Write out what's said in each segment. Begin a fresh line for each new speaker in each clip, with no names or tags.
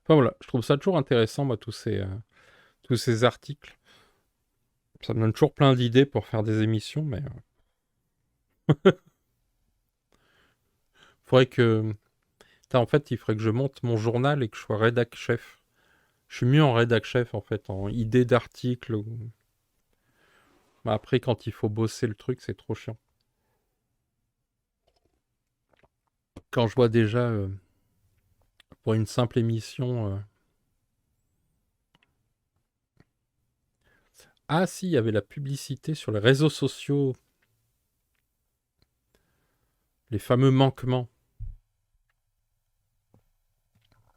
Enfin voilà, je trouve ça toujours intéressant, moi, tous ces articles. Ça me donne toujours plein d'idées pour faire des émissions, mais faudrait que... En fait, il faudrait que je monte mon journal et que je sois rédac chef. Je suis mieux en rédac chef, en fait, en idée d'articles. Bah, après, quand il faut bosser le truc, c'est trop chiant. Quand je vois déjà, pour une simple émission... Ah si, il y avait la publicité sur les réseaux sociaux, les fameux manquements.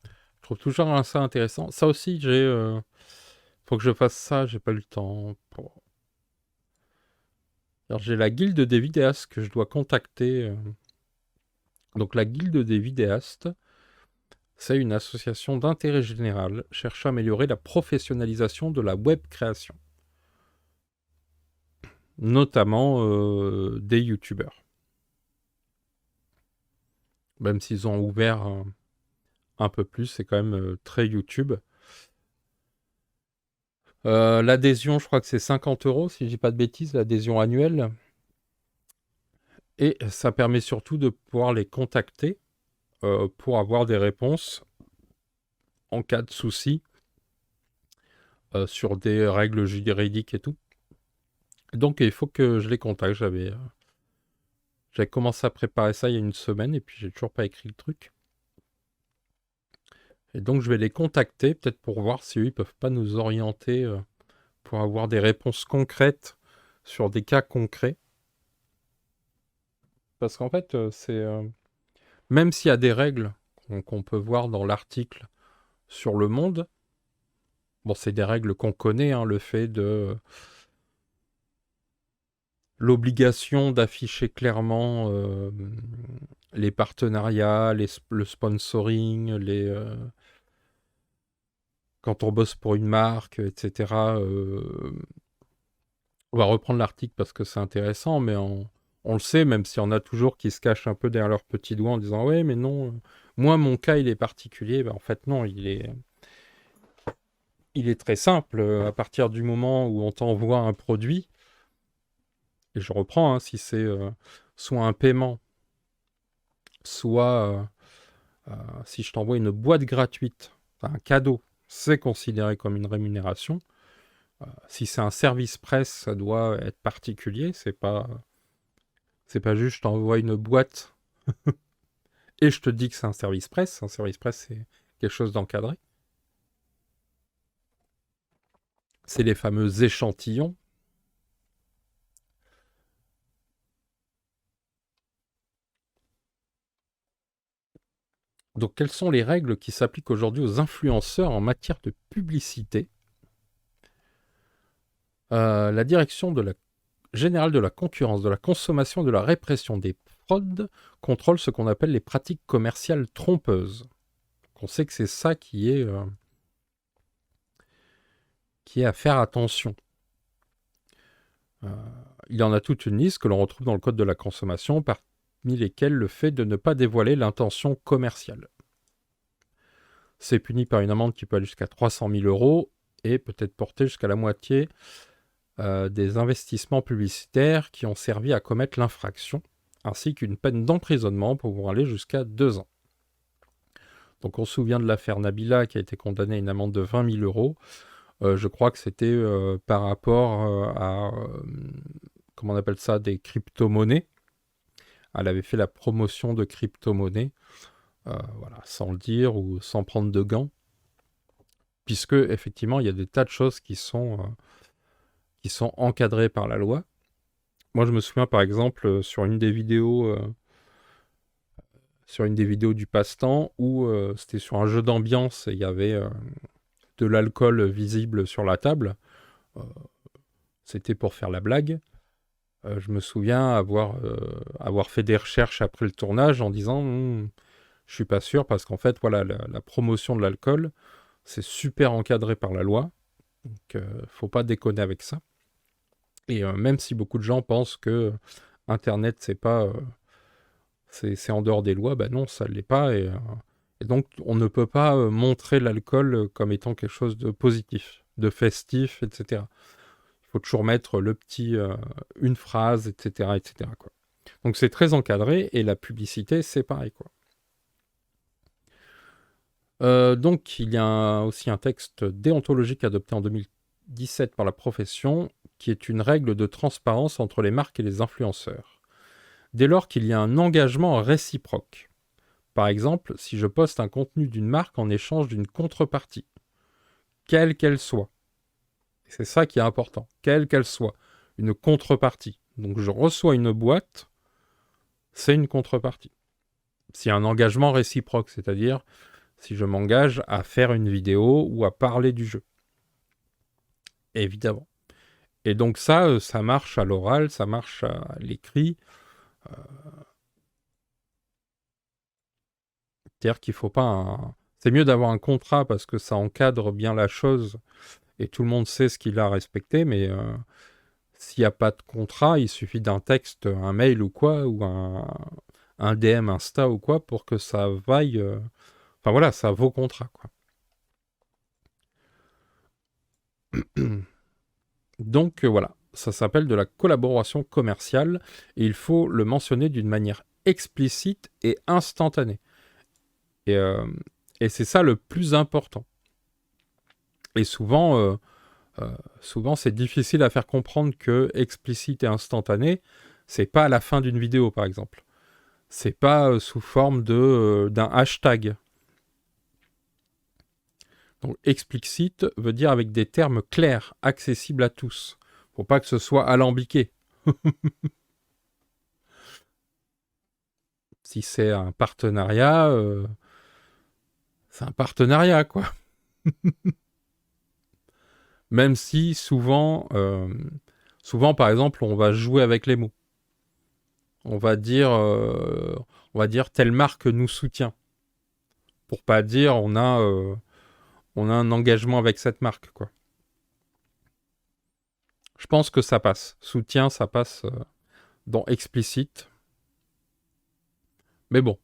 Je trouve toujours ça intéressant. Ça aussi, faut que je fasse ça, j'ai pas eu le temps. Alors, j'ai la guilde des vidéastes que je dois contacter. Donc la guilde des vidéastes, c'est une association d'intérêt général cherchant à améliorer la professionnalisation de la web création, notamment des youtubeurs. Même s'ils ont ouvert un peu plus, c'est quand même très YouTube. L'adhésion, je crois que c'est 50 euros, si je dis pas de bêtises, l'adhésion annuelle. Et ça permet surtout de pouvoir les contacter pour avoir des réponses en cas de souci sur des règles juridiques et tout. Donc il faut que je les contacte. J'avais commencé à préparer ça il y a une semaine et puis j'ai toujours pas écrit le truc. Et donc je vais les contacter peut-être pour voir si eux ils peuvent pas nous orienter pour avoir des réponses concrètes sur des cas concrets. Parce qu'en fait, même s'il y a des règles qu'on peut voir dans l'article sur le monde, bon, c'est des règles qu'on connaît, hein, le fait de l'obligation d'afficher clairement les partenariats, le sponsoring, quand on bosse pour une marque, etc. On va reprendre l'article parce que c'est intéressant, mais on le sait, même s'il y en a toujours qui se cachent un peu derrière leurs petits doigts en disant ouais, mais non, moi mon cas il est particulier. Ben, en fait, non, il est très simple. À partir du moment où on t'envoie un produit, et je reprends, hein, si c'est soit un paiement, soit si je t'envoie une boîte gratuite, enfin, un cadeau, c'est considéré comme une rémunération. Si c'est un service presse, ça doit être particulier. C'est pas juste je t'envoie une boîte et je te dis que c'est un service presse. Un service presse, c'est quelque chose d'encadré. C'est les fameux échantillons. Donc, quelles sont les règles qui s'appliquent aujourd'hui aux influenceurs en matière de publicité? La direction générale de la concurrence, de la consommation et de la répression des fraudes contrôle ce qu'on appelle les pratiques commerciales trompeuses. On sait que c'est ça qui est à faire attention. Euh, il y en a toute une liste que l'on retrouve dans le Code de la consommation, parmi lesquelles le fait de ne pas dévoiler l'intention commerciale. C'est puni par une amende qui peut aller jusqu'à 300 000 euros et peut être portée jusqu'à la moitié des investissements publicitaires qui ont servi à commettre l'infraction, ainsi qu'une peine d'emprisonnement pouvant aller jusqu'à 2 ans. Donc on se souvient de l'affaire Nabila qui a été condamnée à une amende de 20 000 euros. Je crois que c'était par rapport à, comment on appelle ça, des crypto-monnaies. Elle avait fait la promotion de crypto-monnaies, voilà, sans le dire ou sans prendre de gants, puisque effectivement il y a des tas de choses qui sont encadrées par la loi. Moi je me souviens par exemple sur une des vidéos du passe-temps où c'était sur un jeu d'ambiance et il y avait de l'alcool visible sur la table. Euh, C'était pour faire la blague. Je me souviens avoir fait des recherches après le tournage en disant je suis pas sûr parce qu'en fait, voilà, la promotion de l'alcool, c'est super encadré par la loi. Donc, faut pas déconner avec ça. Et même si beaucoup de gens pensent que Internet, c'est pas, c'est en dehors des lois, ben non, ça l'est pas. Et Et donc, on ne peut pas montrer l'alcool comme étant quelque chose de positif, de festif, etc. Il faut toujours mettre une phrase, etc., etc., quoi. Donc, c'est très encadré, et la publicité, c'est pareil, quoi. Donc, il y a aussi un texte déontologique adopté en 2017 par la profession, qui est une règle de transparence entre les marques et les influenceurs. Dès lors qu'il y a un engagement réciproque. Par exemple, si je poste un contenu d'une marque en échange d'une contrepartie, quelle qu'elle soit, c'est ça qui est important, quelle qu'elle soit, une contrepartie. Donc je reçois une boîte, c'est une contrepartie. S'il y a un engagement réciproque, c'est-à-dire si je m'engage à faire une vidéo ou à parler du jeu. Évidemment. Et donc ça marche à l'oral, ça marche à l'écrit. C'est-à-dire qu'il faut pas C'est mieux d'avoir un contrat parce que ça encadre bien la chose et tout le monde sait ce qu'il a respecté, mais s'il n'y a pas de contrat, il suffit d'un texte, un mail ou quoi, ou un DM Insta ou quoi, pour que ça vaille... Enfin voilà, ça vaut contrat, quoi. Donc voilà, ça s'appelle de la collaboration commerciale, et il faut le mentionner d'une manière explicite et instantanée. Et, euh, et c'est ça le plus important. Et souvent, c'est difficile à faire comprendre que explicite et instantané, c'est pas à la fin d'une vidéo, par exemple. C'est pas sous forme d'un hashtag. Donc, explicite veut dire avec des termes clairs, accessibles à tous. Faut pas que ce soit alambiqué. Si c'est un partenariat, c'est un partenariat, quoi. Même si souvent, par exemple, on va jouer avec les mots. On va dire telle marque nous soutient. Pour pas dire on a un engagement avec cette marque, quoi. Je pense que ça passe. Soutien, ça passe dans explicite. Mais bon,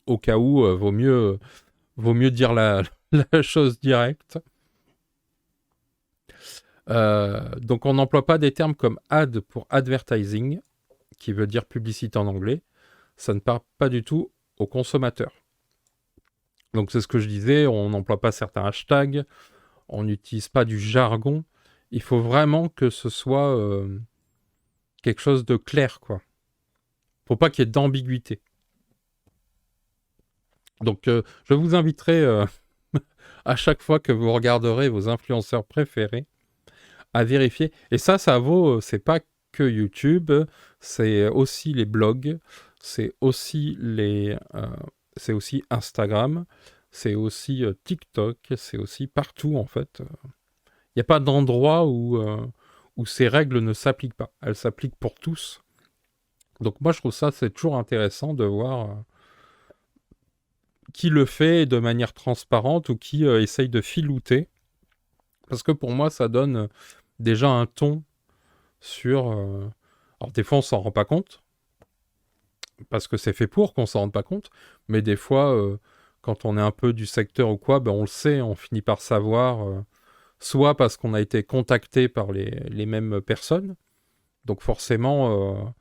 au cas où, vaut mieux dire la chose directe. Donc on n'emploie pas des termes comme ad pour advertising, qui veut dire publicité en anglais. Ça ne parle pas du tout aux consommateurs. Donc c'est ce que je disais, on n'emploie pas certains hashtags, on n'utilise pas du jargon. Il faut vraiment que ce soit quelque chose de clair, quoi. Faut pas qu'il y ait d'ambiguïté. Donc je vous inviterai à chaque fois que vous regarderez vos influenceurs préférés à vérifier. Et ça vaut, c'est pas que YouTube, c'est aussi les blogs, c'est aussi Instagram, c'est aussi TikTok, c'est aussi partout en fait. Il n'y a pas d'endroit où ces règles ne s'appliquent pas. Elles s'appliquent pour tous. Donc moi je trouve ça c'est toujours intéressant de voir qui le fait de manière transparente ou qui essaye de filouter. Parce que pour moi ça donne déjà un ton sur... Alors des fois on s'en rend pas compte, parce que c'est fait pour qu'on s'en rende pas compte, mais des fois quand on est un peu du secteur ou quoi, ben on le sait, on finit par savoir, soit parce qu'on a été contacté par les mêmes personnes, donc forcément,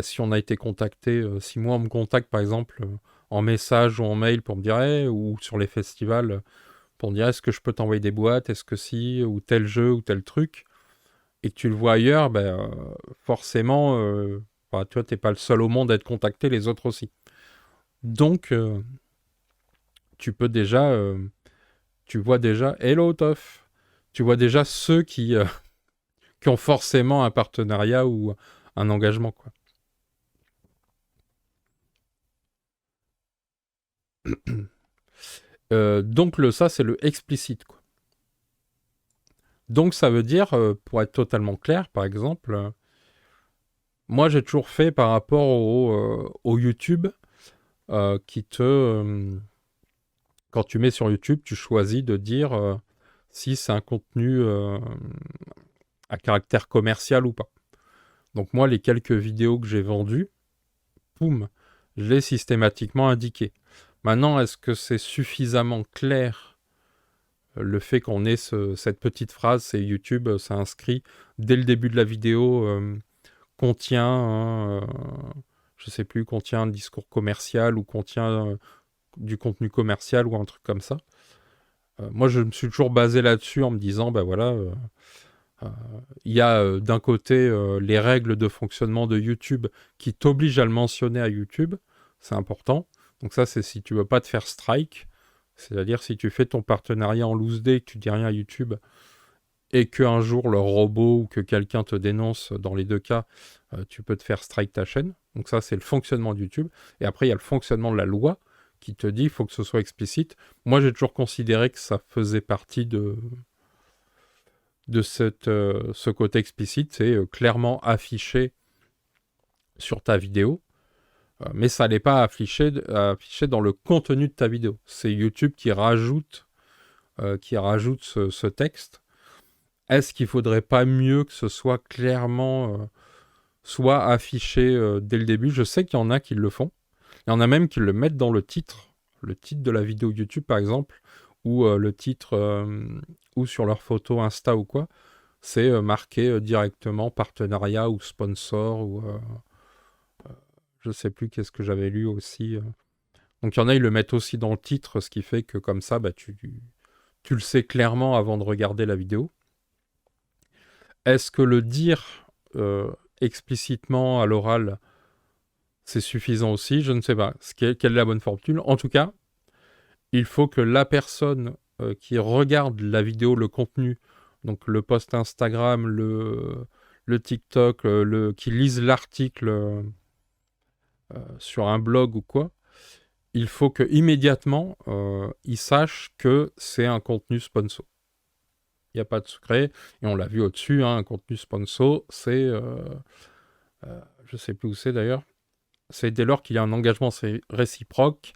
si on a été contacté, si moi on me contacte par exemple en message ou en mail pour me dire, hey, ou sur les festivals, pour me dire est-ce que je peux t'envoyer des boîtes, est-ce que si, ou tel jeu ou tel truc, et que tu le vois ailleurs, forcément, tu vois, t'es pas le seul au monde à être contacté, les autres aussi. Donc, tu peux déjà, tu vois déjà, hello Toff, tu vois déjà ceux qui ont forcément un partenariat ou un engagement, quoi. Donc ça, c'est le explicite, quoi. Donc ça veut dire, pour être totalement clair, par exemple, moi j'ai toujours fait par rapport au YouTube, qui quand tu mets sur YouTube, tu choisis de dire si c'est un contenu à caractère commercial ou pas. Donc moi, les quelques vidéos que j'ai vendues, poum, je l'ai systématiquement indiqué. Maintenant, est-ce que c'est suffisamment clair le fait qu'on ait cette petite phrase, c'est YouTube, ça inscrit dès le début de la vidéo, contient, je sais plus, contient un discours commercial ou contient du contenu commercial ou un truc comme ça. Moi, je me suis toujours basé là-dessus en me disant, ben voilà, il y a d'un côté les règles de fonctionnement de YouTube qui t'obligent à le mentionner à YouTube, c'est important. Donc ça, c'est si tu veux pas te faire strike, c'est-à-dire si tu fais ton partenariat en loose day, que tu dis rien à YouTube, et qu'un jour leur robot ou que quelqu'un te dénonce, dans les deux cas, tu peux te faire strike ta chaîne. Donc ça, c'est le fonctionnement de YouTube. Et après, il y a le fonctionnement de la loi qui te dit qu'il faut que ce soit explicite. Moi, j'ai toujours considéré que ça faisait partie de ce côté explicite, c'est clairement affiché sur ta vidéo, mais ça n'est pas affiché dans le contenu de ta vidéo. C'est YouTube qui rajoute ce texte. Est-ce qu'il ne faudrait pas mieux que ce soit clairement soit affiché dès le début? Je sais qu'il y en a qui le font. Il y en a même qui le mettent dans le titre de la vidéo YouTube par exemple, ou le titre, ou sur leur photo Insta ou quoi. C'est marqué directement partenariat ou sponsor ou je sais plus qu'est-ce que j'avais lu aussi. Donc il y en a, ils le mettent aussi dans le titre, ce qui fait que comme ça, bah, tu le sais clairement avant de regarder la vidéo. Est-ce que le dire explicitement à l'oral, c'est suffisant aussi? Je ne sais pas. Quelle est la bonne formule? En tout cas, il faut que la personne qui regarde la vidéo, le contenu, donc le post Instagram, le TikTok, qui lise l'article sur un blog ou quoi, il faut que immédiatement il sache que c'est un contenu sponsor. Il n'y a pas de secret, et on l'a vu au-dessus, hein, un contenu sponsor, c'est, je ne sais plus où c'est d'ailleurs, c'est dès lors qu'il y a un engagement réciproque,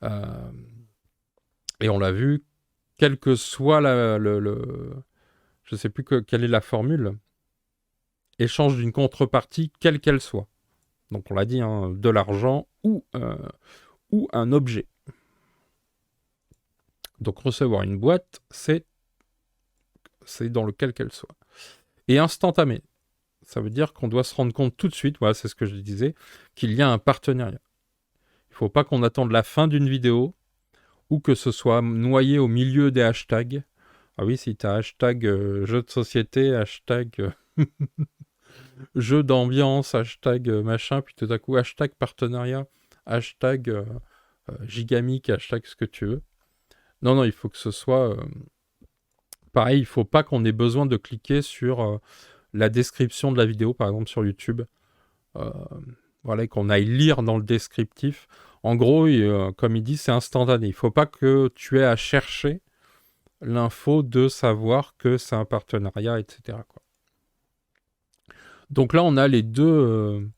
et on l'a vu, quel que soit je ne sais plus quelle est la formule, échange d'une contrepartie, quelle qu'elle soit. Donc on l'a dit, hein, de l'argent ou un objet. Donc recevoir une boîte, c'est dans lequel qu'elle soit. Et instantané, ça veut dire qu'on doit se rendre compte tout de suite, voilà, c'est ce que je disais, qu'il y a un partenariat. Il ne faut pas qu'on attende la fin d'une vidéo ou que ce soit noyé au milieu des hashtags. Ah oui, si tu as hashtag jeu de société, hashtag jeu d'ambiance, hashtag machin, puis tout à coup hashtag partenariat, hashtag gigamic, hashtag ce que tu veux. Non, il faut que ce soit... pareil, il ne faut pas qu'on ait besoin de cliquer sur la description de la vidéo, par exemple sur YouTube. Voilà, et qu'on aille lire dans le descriptif. En gros, comme il dit, c'est instantané. Il ne faut pas que tu aies à chercher l'info de savoir que c'est un partenariat, etc. quoi. Donc là, on a les deux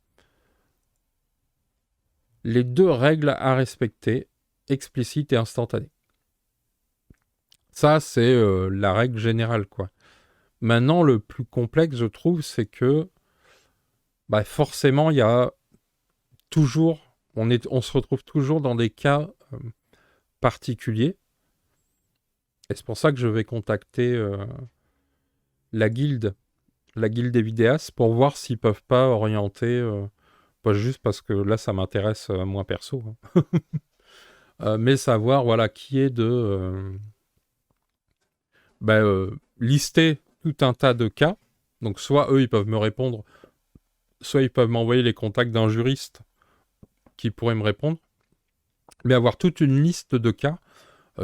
règles à respecter, explicite et instantanée. Ça, c'est la règle générale, quoi. Maintenant, le plus complexe, je trouve, c'est que forcément, il y a toujours... On se retrouve toujours dans des cas particuliers. Et c'est pour ça que je vais contacter la guilde des vidéastes pour voir s'ils peuvent pas orienter, pas juste parce que là, ça m'intéresse moins perso, hein. Mais savoir, voilà, qui est de... lister tout un tas de cas. Donc soit eux, ils peuvent me répondre, soit ils peuvent m'envoyer les contacts d'un juriste qui pourrait me répondre. Mais avoir toute une liste de cas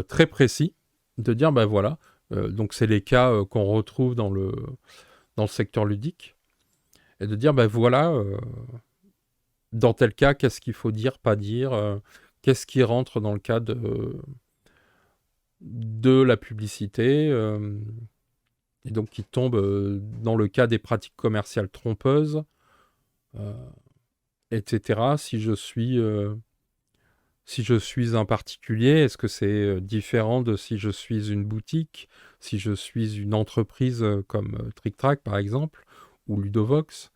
très précis, de dire, voilà, donc c'est les cas qu'on retrouve dans le secteur ludique, et de dire, voilà, dans tel cas, qu'est-ce qu'il faut dire, pas dire, qu'est-ce qui rentre dans le cas de la publicité, et donc qui tombe dans le cas des pratiques commerciales trompeuses, etc. Si je suis un particulier, est-ce que c'est différent de si je suis une boutique, si je suis une entreprise comme TrickTrack par exemple, ou Ludovox.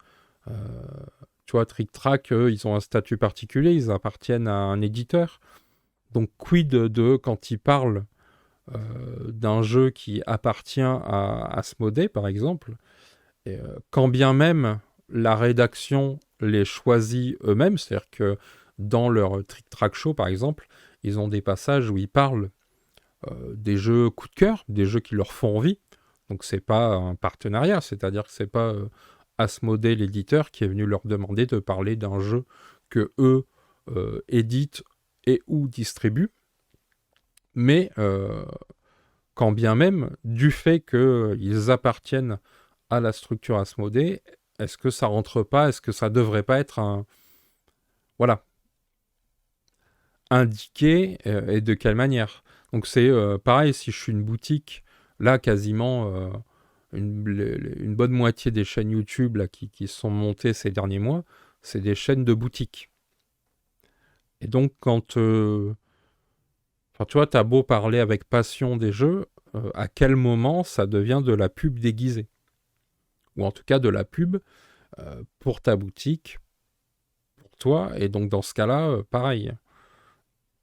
Tu vois, TrickTrack, ils ont un statut particulier, ils appartiennent à un éditeur. Donc quid de quand il parle d'un jeu qui appartient à Asmodée, par exemple, et, quand bien même la rédaction les choisit eux-mêmes, c'est-à-dire que dans leur Trick Track Show, par exemple, ils ont des passages où ils parlent des jeux coup de cœur, des jeux qui leur font envie. Donc c'est pas un partenariat, c'est-à-dire que c'est pas Asmodée, l'éditeur, qui est venu leur demander de parler d'un jeu que eux éditent et ou distribuent. Mais quand bien même, du fait qu'ils appartiennent à la structure Asmodée, est-ce que ça rentre pas, est-ce que ça devrait pas être voilà, indiqué et de quelle manière? Donc c'est pareil, si je suis une boutique, là quasiment une bonne moitié des chaînes YouTube là, qui sont montées ces derniers mois, c'est des chaînes de boutiques. Et donc quand enfin, tu vois, t'as beau parler avec passion des jeux, à quel moment ça devient de la pub déguisée? Ou en tout cas de la pub pour ta boutique, pour toi. Et donc dans ce cas-là, pareil.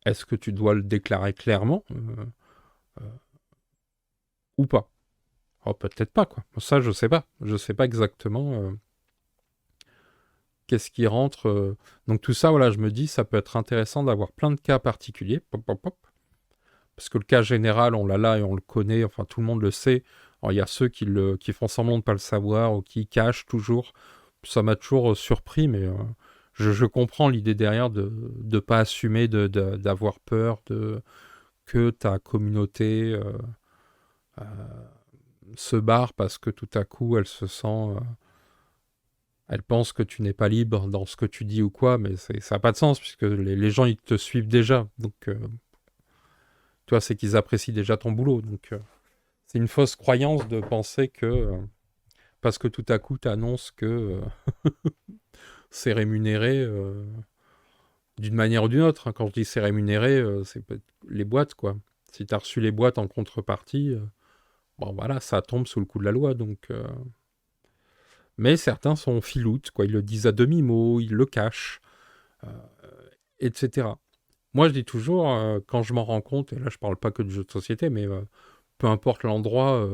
Est-ce que tu dois le déclarer clairement ou pas? Oh, peut-être pas, quoi. Ça, je sais pas. Je sais pas exactement qu'est-ce qui rentre. Donc tout ça, voilà, je me dis, ça peut être intéressant d'avoir plein de cas particuliers. Pop, pop, pop. Parce que le cas général, on l'a là et on le connaît, enfin tout le monde le sait. Alors il y a ceux qui font semblant de ne pas le savoir ou qui cachent toujours. Ça m'a toujours surpris, mais je comprends l'idée derrière de ne pas assumer, d'avoir peur que ta communauté euh, se barre parce que tout à coup elle se sent... elle pense que tu n'es pas libre dans ce que tu dis ou quoi, mais ça n'a pas de sens puisque les gens ils te suivent déjà. Donc, toi, c'est qu'ils apprécient déjà ton boulot. Donc, c'est une fausse croyance de penser que parce que tout à coup tu annonces que c'est rémunéré d'une manière ou d'une autre. Hein. Quand je dis c'est rémunéré, c'est les boîtes, quoi. Si tu as reçu les boîtes en contrepartie, bon voilà, ça tombe sous le coup de la loi. Donc, mais certains sont filoutes, quoi. Ils le disent à demi-mot, ils le cachent, euh, etc. Moi, je dis toujours, quand je m'en rends compte, et là je parle pas que de jeux de société, mais peu importe l'endroit,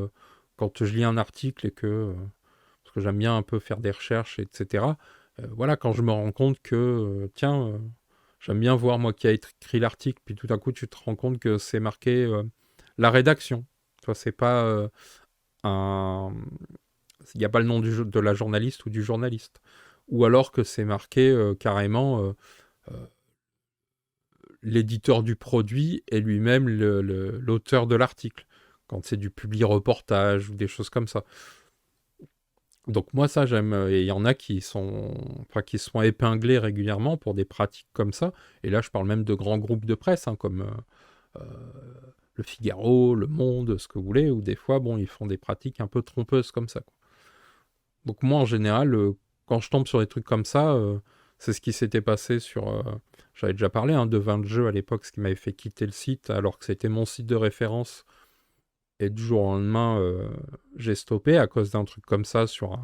quand je lis un article et parce que j'aime bien un peu faire des recherches, etc. Voilà, quand je me rends compte que, tiens, j'aime bien voir moi qui a écrit l'article, puis tout à coup tu te rends compte que c'est marqué la rédaction. Toi, c'est pas un... Il n'y a pas le nom de la journaliste ou du journaliste. Ou alors que c'est marqué carrément euh, l'éditeur du produit est lui-même l'auteur de l'article. Quand c'est du publi-reportage ou des choses comme ça. Donc moi ça j'aime, et il y en a enfin, qui sont épinglés régulièrement pour des pratiques comme ça, et là je parle même de grands groupes de presse, hein, comme Le Figaro, Le Monde, ce que vous voulez, où des fois bon ils font des pratiques un peu trompeuses comme ça, quoi. Donc moi en général, quand je tombe sur des trucs comme ça, c'est ce qui s'était passé sur... j'avais déjà parlé hein, de 20 jeux à l'époque, ce qui m'avait fait quitter le site alors que c'était mon site de référence, et du jour au lendemain, j'ai stoppé à cause d'un truc comme ça sur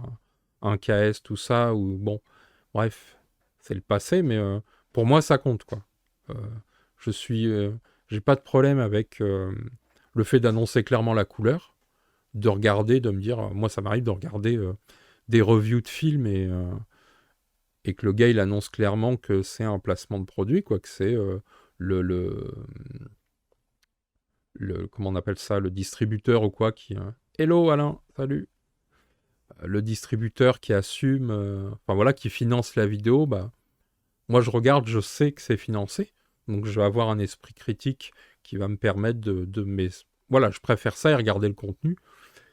un KS, tout ça, ou bon, bref, c'est le passé, mais pour moi, ça compte, quoi. Euh, je suis, j'ai pas de problème avec le fait d'annoncer clairement la couleur, de regarder, de me dire, moi, ça m'arrive de regarder des reviews de films et que le gars, il annonce clairement que c'est un placement de produit, quoi, que c'est le, le, comment on appelle ça, le distributeur ou quoi, qui... Hello Alain, salut. Le distributeur qui assume, enfin voilà, qui finance la vidéo, bah, moi je regarde, je sais que c'est financé, donc je vais avoir un esprit critique qui va me permettre voilà, je préfère ça et regarder le contenu,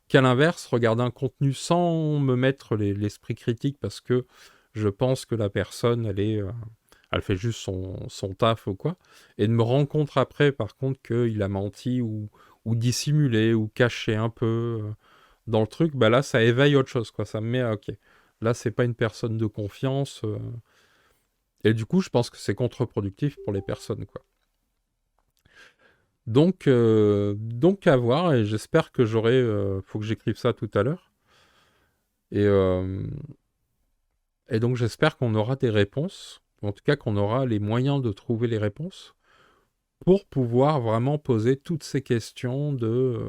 qu'à l'inverse, regarder un contenu sans me mettre l'esprit critique parce que je pense que la personne, elle fait juste son taf ou quoi, et de me rendre compte après, par contre, qu'il a menti ou dissimulé ou caché un peu dans le truc, bah là, ça éveille autre chose, quoi. Ça me met à, ok, là, c'est pas une personne de confiance. Et du coup, je pense que c'est contre-productif pour les personnes, quoi. Donc à voir, et j'espère que faut que j'écrive ça tout à l'heure. Et, et donc j'espère qu'on aura des réponses, ou en tout cas qu'on aura les moyens de trouver les réponses pour pouvoir vraiment poser toutes ces questions de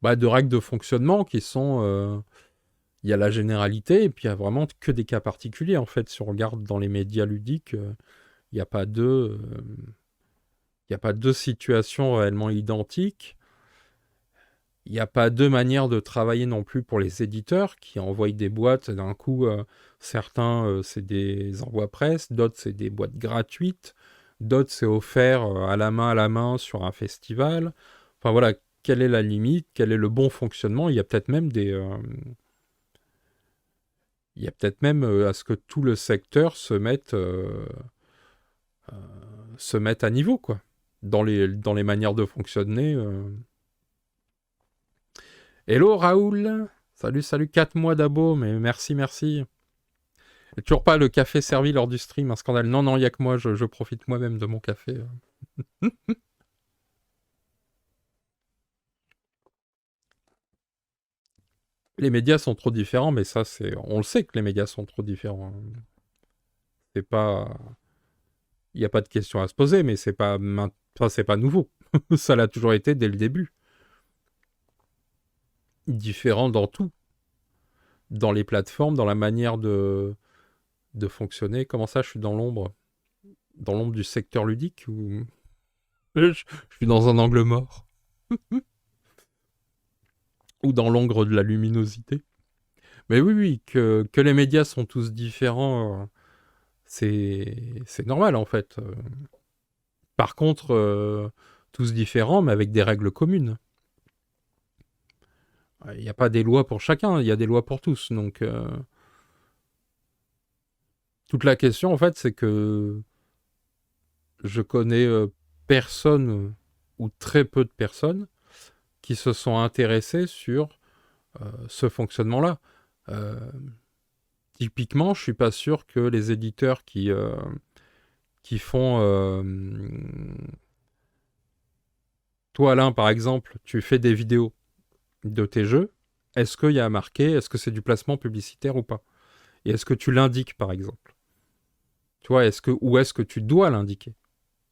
règles de fonctionnement qui sont... il y a la généralité, et puis il y a vraiment que des cas particuliers, en fait. Si on regarde dans les médias ludiques, il n'y a pas il y a pas deux situations réellement identiques. Il n'y a pas deux manières de travailler non plus pour les éditeurs qui envoient des boîtes. D'un coup, certains, c'est des envois presse, d'autres, c'est des boîtes gratuites, d'autres, c'est offert à la main sur un festival. Enfin voilà, quelle est la limite, quel est le bon fonctionnement? Il y a peut-être même il y a peut-être même à ce que tout le secteur se mette à niveau, quoi, dans les manières de fonctionner. Hello Raoul. Salut, salut, 4 mois d'abo, mais merci, merci. Et toujours pas le café servi lors du stream, un scandale. Non, non, il n'y a que moi, je profite moi-même de mon café. Les médias sont trop différents, mais ça, on le sait que les médias sont trop différents. C'est pas... Il n'y a pas de question à se poser, mais c'est pas nouveau. Ça l'a toujours été dès le début. Différent dans tout. Dans les plateformes, dans la manière de fonctionner. Comment ça, je suis dans l'ombre? Dans l'ombre du secteur ludique ou... Je suis dans un angle mort. Ou dans l'ombre de la luminosité. Mais oui, oui, que les médias sont tous différents, c'est normal en fait. Par contre, tous différents, mais avec des règles communes. Il n'y a pas des lois pour chacun, il y a des lois pour tous. Donc, toute la question en fait, c'est que je connais personne ou très peu de personnes qui se sont intéressées sur ce fonctionnement-là. Euh, Typiquement, je suis pas sûr que les éditeurs qui font... toi, Alain, par exemple, tu fais des vidéos de tes jeux. Est-ce qu'il y a marqué, est-ce que c'est du placement publicitaire ou pas? Et est-ce que tu l'indiques, par exemple? Tu vois, ou est-ce que tu dois l'indiquer?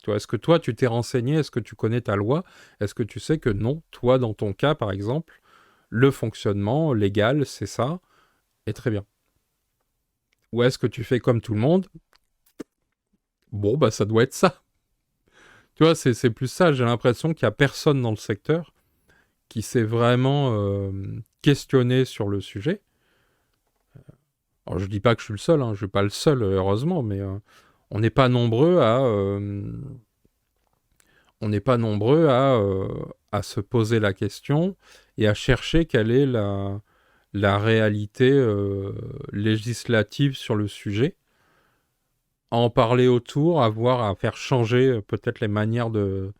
Tu vois, est-ce que toi, tu t'es renseigné? Est-ce que tu connais ta loi? Est-ce que tu sais que non, toi, dans ton cas, par exemple, le fonctionnement légal, c'est ça, et très bien. Ou est-ce que tu fais comme tout le monde? Bon, bah ça doit être ça. Tu vois, c'est plus ça. J'ai l'impression qu'il n'y a personne dans le secteur qui s'est vraiment questionné sur le sujet. Alors, je dis pas que je suis le seul, hein, je suis pas le seul, heureusement, mais on n'est pas nombreux à se poser la question et à chercher quelle est la réalité législative sur le sujet, à en parler autour, à faire changer peut-être les manières de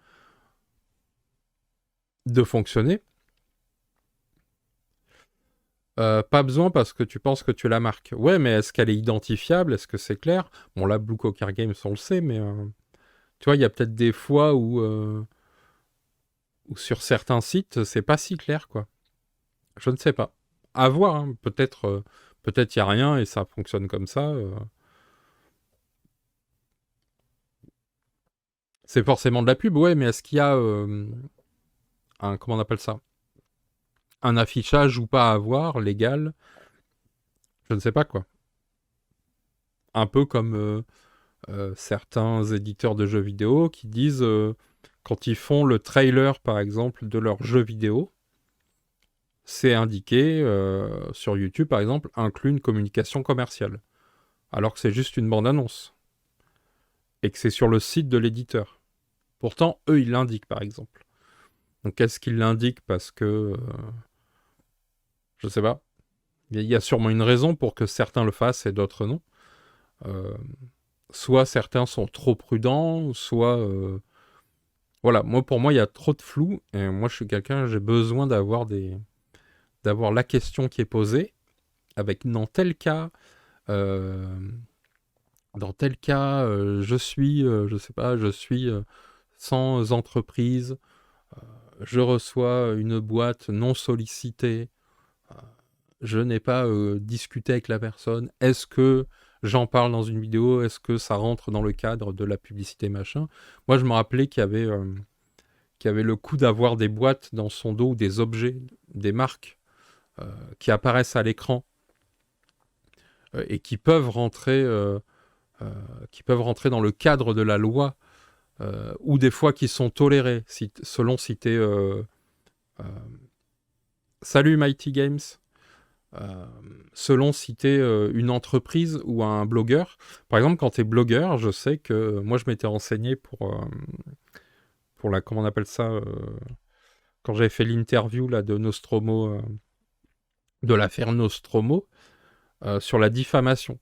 fonctionner. Pas besoin parce que tu penses que tu la marques. Ouais, mais est-ce qu'elle est identifiable? Est-ce que c'est clair? Bon, là, Blue Cocker Games, on le sait, mais tu vois, il y a peut-être des fois où sur certains sites, c'est pas si clair, quoi. Je ne sais pas. À voir, hein. Peut-être il n'y a rien et ça fonctionne comme ça. C'est forcément de la pub, ouais, mais est-ce qu'il y a comment on appelle ça? Un affichage ou pas à avoir, légal? Je ne sais pas, quoi. Un peu comme certains éditeurs de jeux vidéo qui disent, quand ils font le trailer, par exemple, de leur jeu vidéo, c'est indiqué sur YouTube, par exemple, inclut une communication commerciale. Alors que c'est juste une bande-annonce. Et que c'est sur le site de l'éditeur. Pourtant, eux, ils l'indiquent, par exemple. Donc, est-ce qu'ils l'indiquent parce que... je sais pas. Il y a sûrement une raison pour que certains le fassent et d'autres non. Euh, Soit certains sont trop prudents, soit... voilà, pour moi, il y a trop de flou. Et moi, je suis quelqu'un, j'ai besoin d'avoir la question qui est posée, avec dans tel cas... je suis, je sais pas, je suis sans entreprise, je reçois une boîte non sollicitée, je n'ai pas discuté avec la personne, est-ce que j'en parle dans une vidéo, est-ce que ça rentre dans le cadre de la publicité machin? Moi, je me rappelais qu'il y avait le coup d'avoir des boîtes dans son dos ou des objets, des marques qui apparaissent à l'écran et qui peuvent rentrer dans le cadre de la loi ou des fois qui sont tolérés selon si t'es salut Mighty Games. Euh, selon si tu es une entreprise ou un blogueur. Par exemple, quand tu es blogueur, je sais que moi, je m'étais renseigné pour la, comment on appelle ça, quand j'avais fait l'interview là, de Nostromo, de l'affaire Nostromo, sur la diffamation.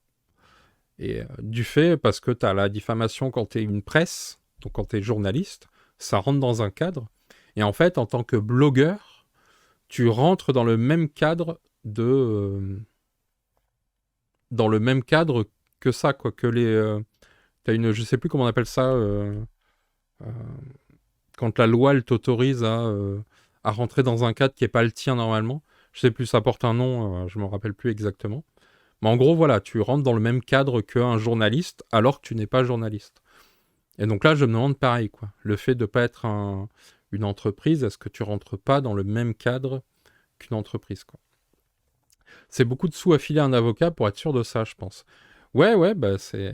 Et du fait, parce que tu as la diffamation quand tu es une presse, donc quand tu es journaliste, ça rentre dans un cadre. Et en fait, en tant que blogueur, tu rentres dans le même cadre dans le même cadre que ça, quoi. Que t'as une, je sais plus comment on appelle ça, euh, quand la loi elle t'autorise à rentrer dans un cadre qui est pas le tien normalement. Je sais plus, ça porte un nom, je me rappelle plus exactement. Mais en gros, voilà, tu rentres dans le même cadre qu'un journaliste alors que tu n'es pas journaliste. Et donc là, je me demande pareil, quoi. Le fait de pas être une entreprise, est-ce que tu rentres pas dans le même cadre qu'une entreprise, quoi. C'est beaucoup de sous à filer à un avocat pour être sûr de ça, je pense. Ouais, ouais, bah c'est.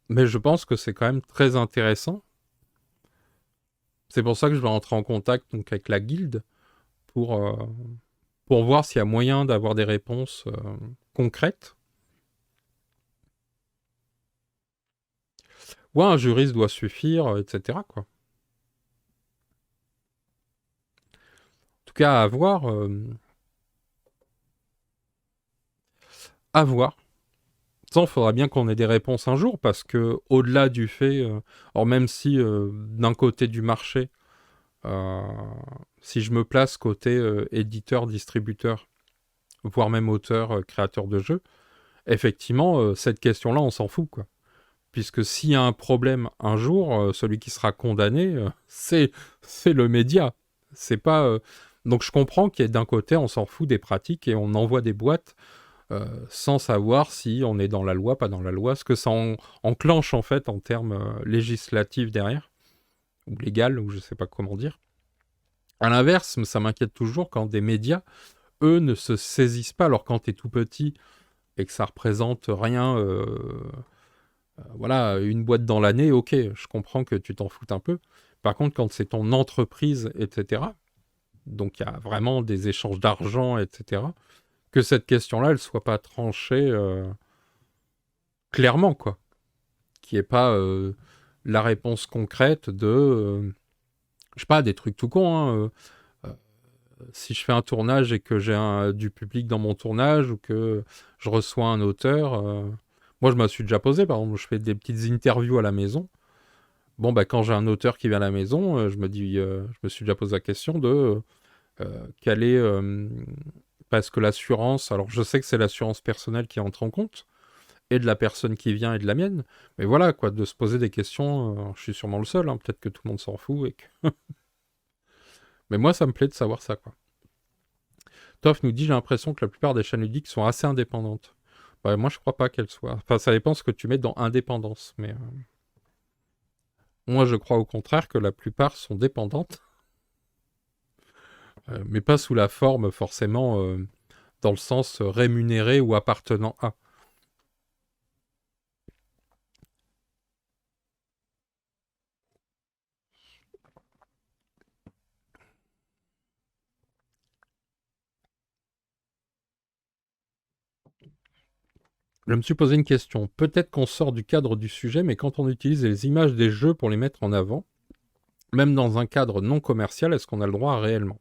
Mais je pense que c'est quand même très intéressant. C'est pour ça que je vais rentrer en contact donc, avec la guilde pour, euh, pour voir s'il y a moyen d'avoir des réponses concrètes. Ouais, un juriste doit suffire, etc. Quoi. En tout cas, à voir. À voir. Ça, il faudra bien qu'on ait des réponses un jour parce que, au-delà du fait. Alors, même si d'un côté du marché, euh, si je me place côté éditeur, distributeur, voire même auteur, créateur de jeux, effectivement, cette question-là, on s'en fout, quoi. Puisque s'il y a un problème un jour, celui qui sera condamné, c'est le média. C'est pas. Donc je comprends qu'il y ait d'un côté, on s'en fout des pratiques et on envoie des boîtes sans savoir si on est dans la loi, pas dans la loi, ce que ça enclenche en fait en termes législatifs derrière, ou légal, ou je sais pas comment dire. À l'inverse, ça m'inquiète toujours quand des médias, eux, ne se saisissent pas. Alors quand t'es tout petit et que ça représente rien, voilà, une boîte dans l'année, ok, je comprends que tu t'en foutes un peu. Par contre, quand c'est ton entreprise, etc., donc il y a vraiment des échanges d'argent, etc., que cette question-là, elle soit pas tranchée clairement, quoi. Qu'il n'y ait pas la réponse concrète de, je sais pas, des trucs tout cons, hein, si je fais un tournage et que j'ai du public dans mon tournage ou que je reçois un auteur, moi je me suis déjà posé, par exemple, je fais des petites interviews à la maison. Bon, bah, quand j'ai un auteur qui vient à la maison, je me suis déjà posé la question de quelle est. Parce que l'assurance, alors je sais que c'est l'assurance personnelle qui entre en compte, et de la personne qui vient et de la mienne, mais voilà, quoi, de se poser des questions, je suis sûrement le seul, hein, peut-être que tout le monde s'en fout, mais moi ça me plaît de savoir ça, quoi. Toff nous dit, j'ai l'impression que la plupart des chaînes ludiques sont assez indépendantes. Bah, moi je crois pas qu'elles soient. Enfin, ça dépend ce que tu mets dans indépendance, mais moi je crois au contraire que la plupart sont dépendantes. Mais pas sous la forme forcément dans le sens rémunéré ou appartenant à. Je me suis posé une question. Peut-être qu'on sort du cadre du sujet, mais quand on utilise les images des jeux pour les mettre en avant, même dans un cadre non commercial, est-ce qu'on a le droit réellement?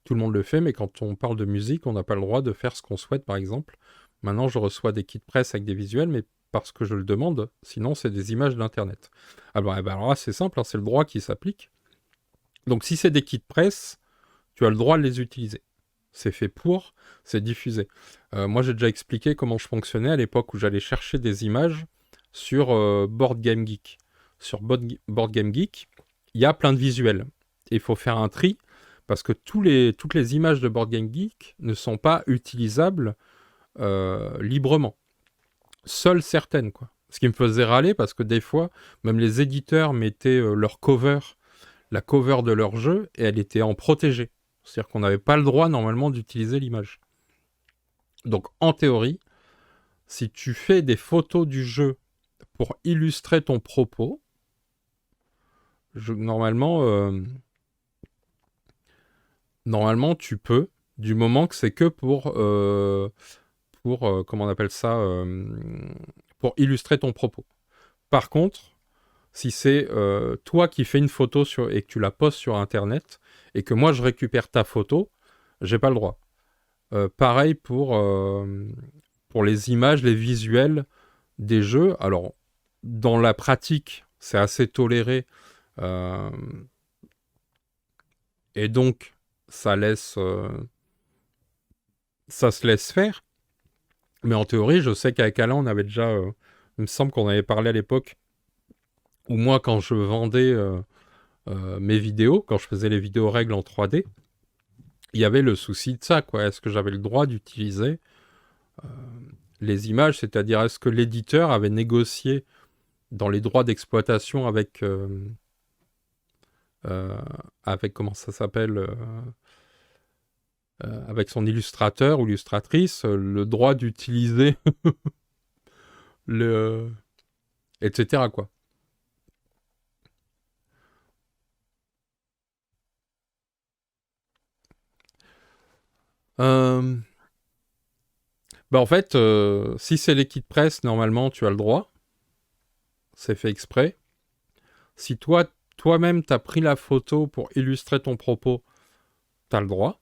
Tout le monde le fait, mais quand on parle de musique, on n'a pas le droit de faire ce qu'on souhaite, par exemple. Maintenant, je reçois des kits presse avec des visuels, mais parce que je le demande, sinon c'est des images d'Internet. Alors là, c'est simple, hein, c'est le droit qui s'applique. Donc si c'est des kits presse, tu as le droit de les utiliser. C'est fait pour, c'est diffusé. Moi, j'ai déjà expliqué comment je fonctionnais à l'époque où j'allais chercher des images sur Board Game Geek. Sur Board Game Geek, il y a plein de visuels. Il faut faire un tri parce que toutes les images de Board Game Geek ne sont pas utilisables librement. Seules certaines, quoi. Ce qui me faisait râler parce que des fois, même les éditeurs mettaient leur cover, la cover de leur jeu, et elle était en protégé. C'est-à-dire qu'on n'avait pas le droit normalement d'utiliser l'image. Donc en théorie, si tu fais des photos du jeu pour illustrer ton propos, normalement, normalement tu peux, du moment que c'est que pour comment on appelle ça, pour illustrer ton propos. Par contre, si c'est toi qui fais une photo et que tu la postes sur Internet, et que moi je récupère ta photo, j'ai pas le droit. Pareil pour les images, les visuels des jeux. Alors, dans la pratique, c'est assez toléré. euh, et donc, ça ça se laisse faire. Mais en théorie, je sais qu'avec Alain, on avait déjà... il me semble qu'on avait parlé à l'époque, où moi, quand je vendais mes vidéos, quand je faisais les vidéos règles en 3D, il y avait le souci de ça, quoi. Est-ce que j'avais le droit d'utiliser les images, c'est-à-dire est-ce que l'éditeur avait négocié dans les droits d'exploitation euh, avec comment ça s'appelle, avec son illustrateur ou illustratrice, le droit d'utiliser le, etc. quoi. Euh, Bah en fait, si c'est l'équipe presse, normalement tu as le droit, c'est fait exprès. Si toi-même t'as pris la photo pour illustrer ton propos, t'as le droit.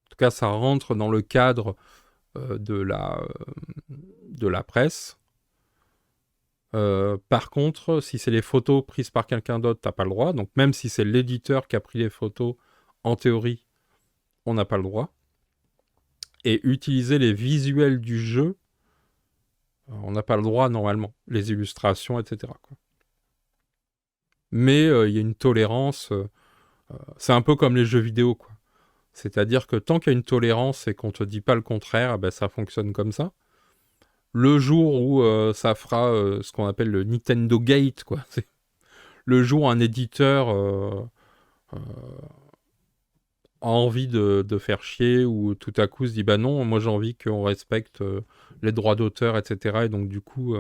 En tout cas, ça rentre dans le cadre de la presse. Par contre, si c'est les photos prises par quelqu'un d'autre, t'as pas le droit. Donc même si c'est l'éditeur qui a pris les photos, en théorie, on n'a pas le droit. Et utiliser les visuels du jeu, on n'a pas le droit normalement. Les illustrations, etc. quoi. Mais il y a une tolérance. C'est un peu comme les jeux vidéo, quoi. C'est-à-dire que tant qu'il y a une tolérance et qu'on te dit pas le contraire, ben ça fonctionne comme ça. Le jour où ça fera ce qu'on appelle le Nintendo Gate, quoi. C'est le jour où un éditeur euh, a envie de faire chier ou tout à coup se dit bah non, moi j'ai envie qu'on respecte les droits d'auteur, etc. Et donc du coup,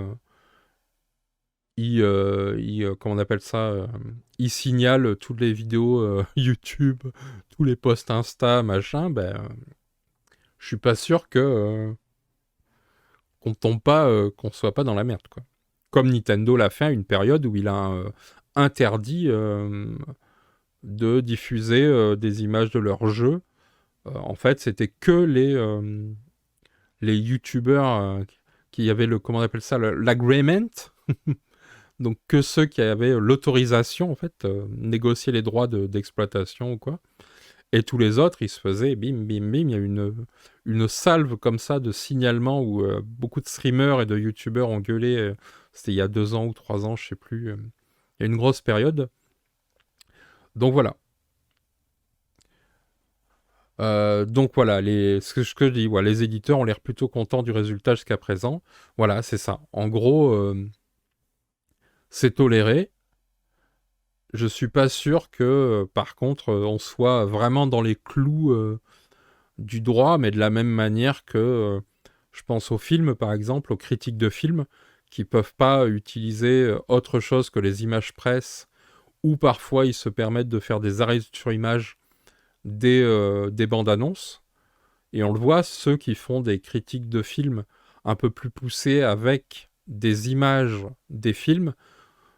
comment on appelle ça il signale toutes les vidéos YouTube, tous les posts Insta, machin, ben je suis pas sûr que qu'on tombe pas, qu'on soit pas dans la merde, quoi. Comme Nintendo l'a fait à une période où il a interdit de diffuser des images de leurs jeux. En fait, c'était que les YouTubers qui avaient le, comment on appelle ça, l'agreement. Donc que ceux qui avaient l'autorisation, en fait, négocier les droits d'exploitation ou quoi. Et tous les autres, ils se faisaient bim, bim, bim. Il y a une salve comme ça de signalement où beaucoup de streamers et de YouTubers ont gueulé. C'était il y a 2 ans ou 3 ans, je sais plus. Il y a une grosse période. Donc voilà. Donc voilà, ce que je dis, ouais, les éditeurs ont l'air plutôt contents du résultat jusqu'à présent. Voilà, c'est ça. En gros, c'est toléré. Je suis pas sûr que, par contre, on soit vraiment dans les clous du droit, mais de la même manière que je pense aux films, par exemple, aux critiques de films, qui peuvent pas utiliser autre chose que les images presse, ou parfois ils se permettent de faire des arrêts sur image des bandes annonces. Et on le voit, ceux qui font des critiques de films un peu plus poussées avec des images des films,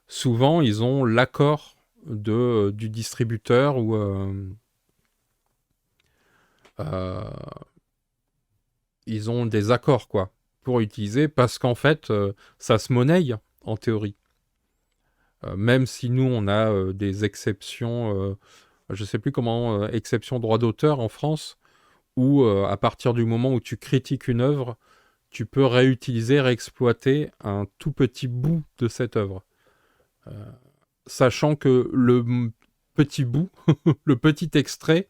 souvent ils ont l'accord du distributeur ou euh, ils ont des accords quoi pour utiliser parce qu'en fait ça se monnaie en théorie. Même si nous on a des exceptions, je sais plus comment, exception droit d'auteur en France, où à partir du moment où tu critiques une œuvre, tu peux réutiliser, réexploiter un tout petit bout de cette œuvre. Euh, Sachant que petit bout, le petit extrait,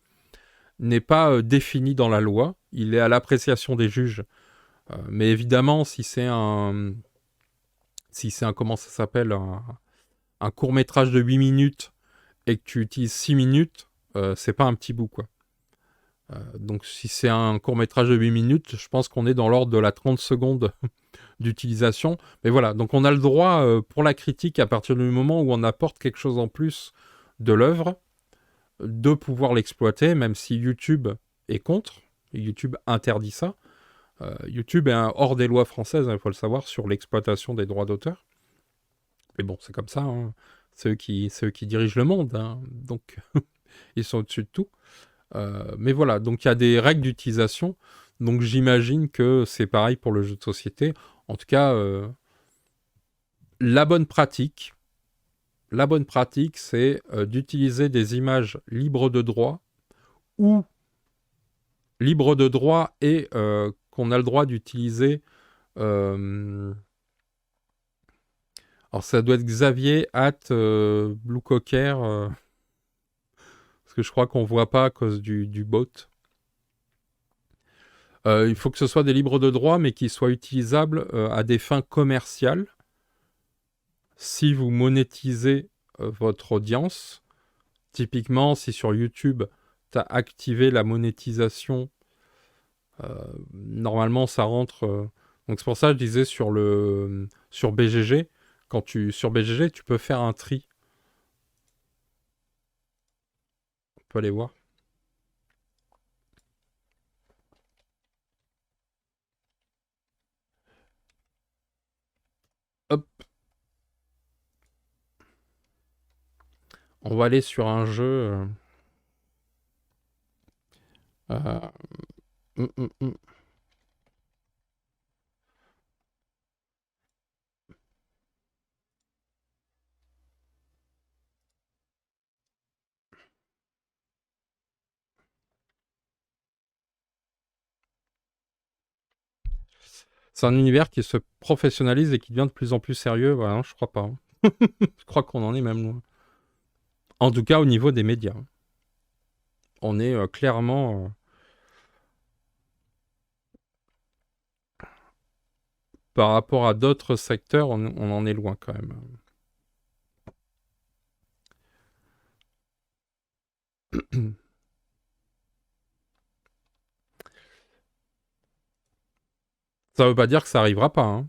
n'est pas défini dans la loi, il est à l'appréciation des juges Mais évidemment, si c'est un, comment ça s'appelle, un court métrage de 8 minutes et que tu utilises 6 minutes, c'est pas un petit bout, quoi. Donc si c'est un court métrage de 8 minutes, je pense qu'on est dans l'ordre de la 30 secondes d'utilisation. Mais voilà, donc on a le droit pour la critique, à partir du moment où on apporte quelque chose en plus de l'œuvre, de pouvoir l'exploiter, même si YouTube est contre. YouTube interdit ça. YouTube est hors des lois françaises, il faut le savoir, sur l'exploitation des droits d'auteur. Mais bon, c'est comme ça, hein. C'est eux qui dirigent le monde, hein. Donc ils sont au-dessus de tout. Mais voilà, donc il y a des règles d'utilisation. Donc j'imagine que c'est pareil pour le jeu de société. En tout cas, la bonne pratique, c'est d'utiliser des images libres de droit ou libres de droit et qu'on a le droit d'utiliser. Alors ça doit être Xavier Blue Cocker, parce que je crois qu'on voit pas à cause du bot. Il faut que ce soit des libres de droit, mais qui soient utilisables à des fins commerciales. Si vous monétisez votre audience, typiquement, si sur YouTube, tu as activé la monétisation, normalement, ça rentre. Donc c'est pour ça que je disais sur BGG, sur BGG, tu peux faire un tri. On peut aller voir. Hop. On va aller sur un jeu. Euh, hum, hum, hum. C'est un univers qui se professionnalise et qui devient de plus en plus sérieux. Voilà, non, je crois pas, hein. Je crois qu'on en est même loin. En tout cas, au niveau des médias. On est clairement... par rapport à d'autres secteurs, on en est loin quand même. Ça veut pas dire que ça arrivera pas, hein.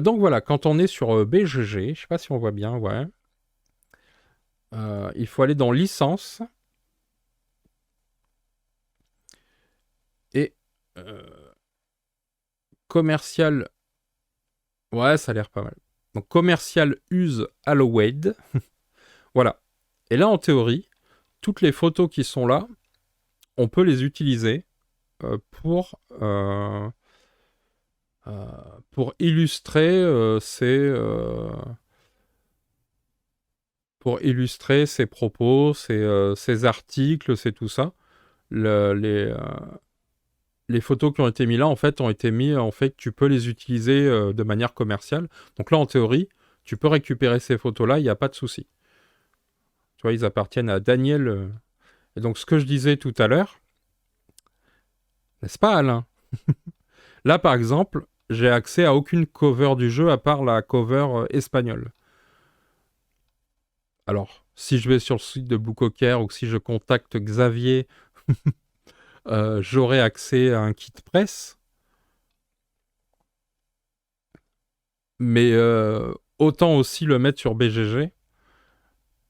Donc voilà, quand on est sur BGG, je sais pas si on voit bien, ouais. Il faut aller dans licence. Et commercial. Ouais, ça a l'air pas mal. Donc commercial use allowed. Voilà. Et là, en théorie, toutes les photos qui sont là, on peut les utiliser pour illustrer ses propos, ses articles, c'est tout ça. Les photos qui ont été mises là, en fait, ont été mises, en fait, tu peux les utiliser de manière commerciale. Donc là, en théorie, tu peux récupérer ces photos-là, il n'y a pas de souci. Tu vois, ils appartiennent à Daniel. Et donc, ce que je disais tout à l'heure, n'est-ce pas, Alain? Là, par exemple, j'ai accès à aucune cover du jeu à part la cover espagnole. Alors, si je vais sur le site de Blue Cocker ou si je contacte Xavier, j'aurai accès à un kit presse. Mais autant aussi le mettre sur BGG,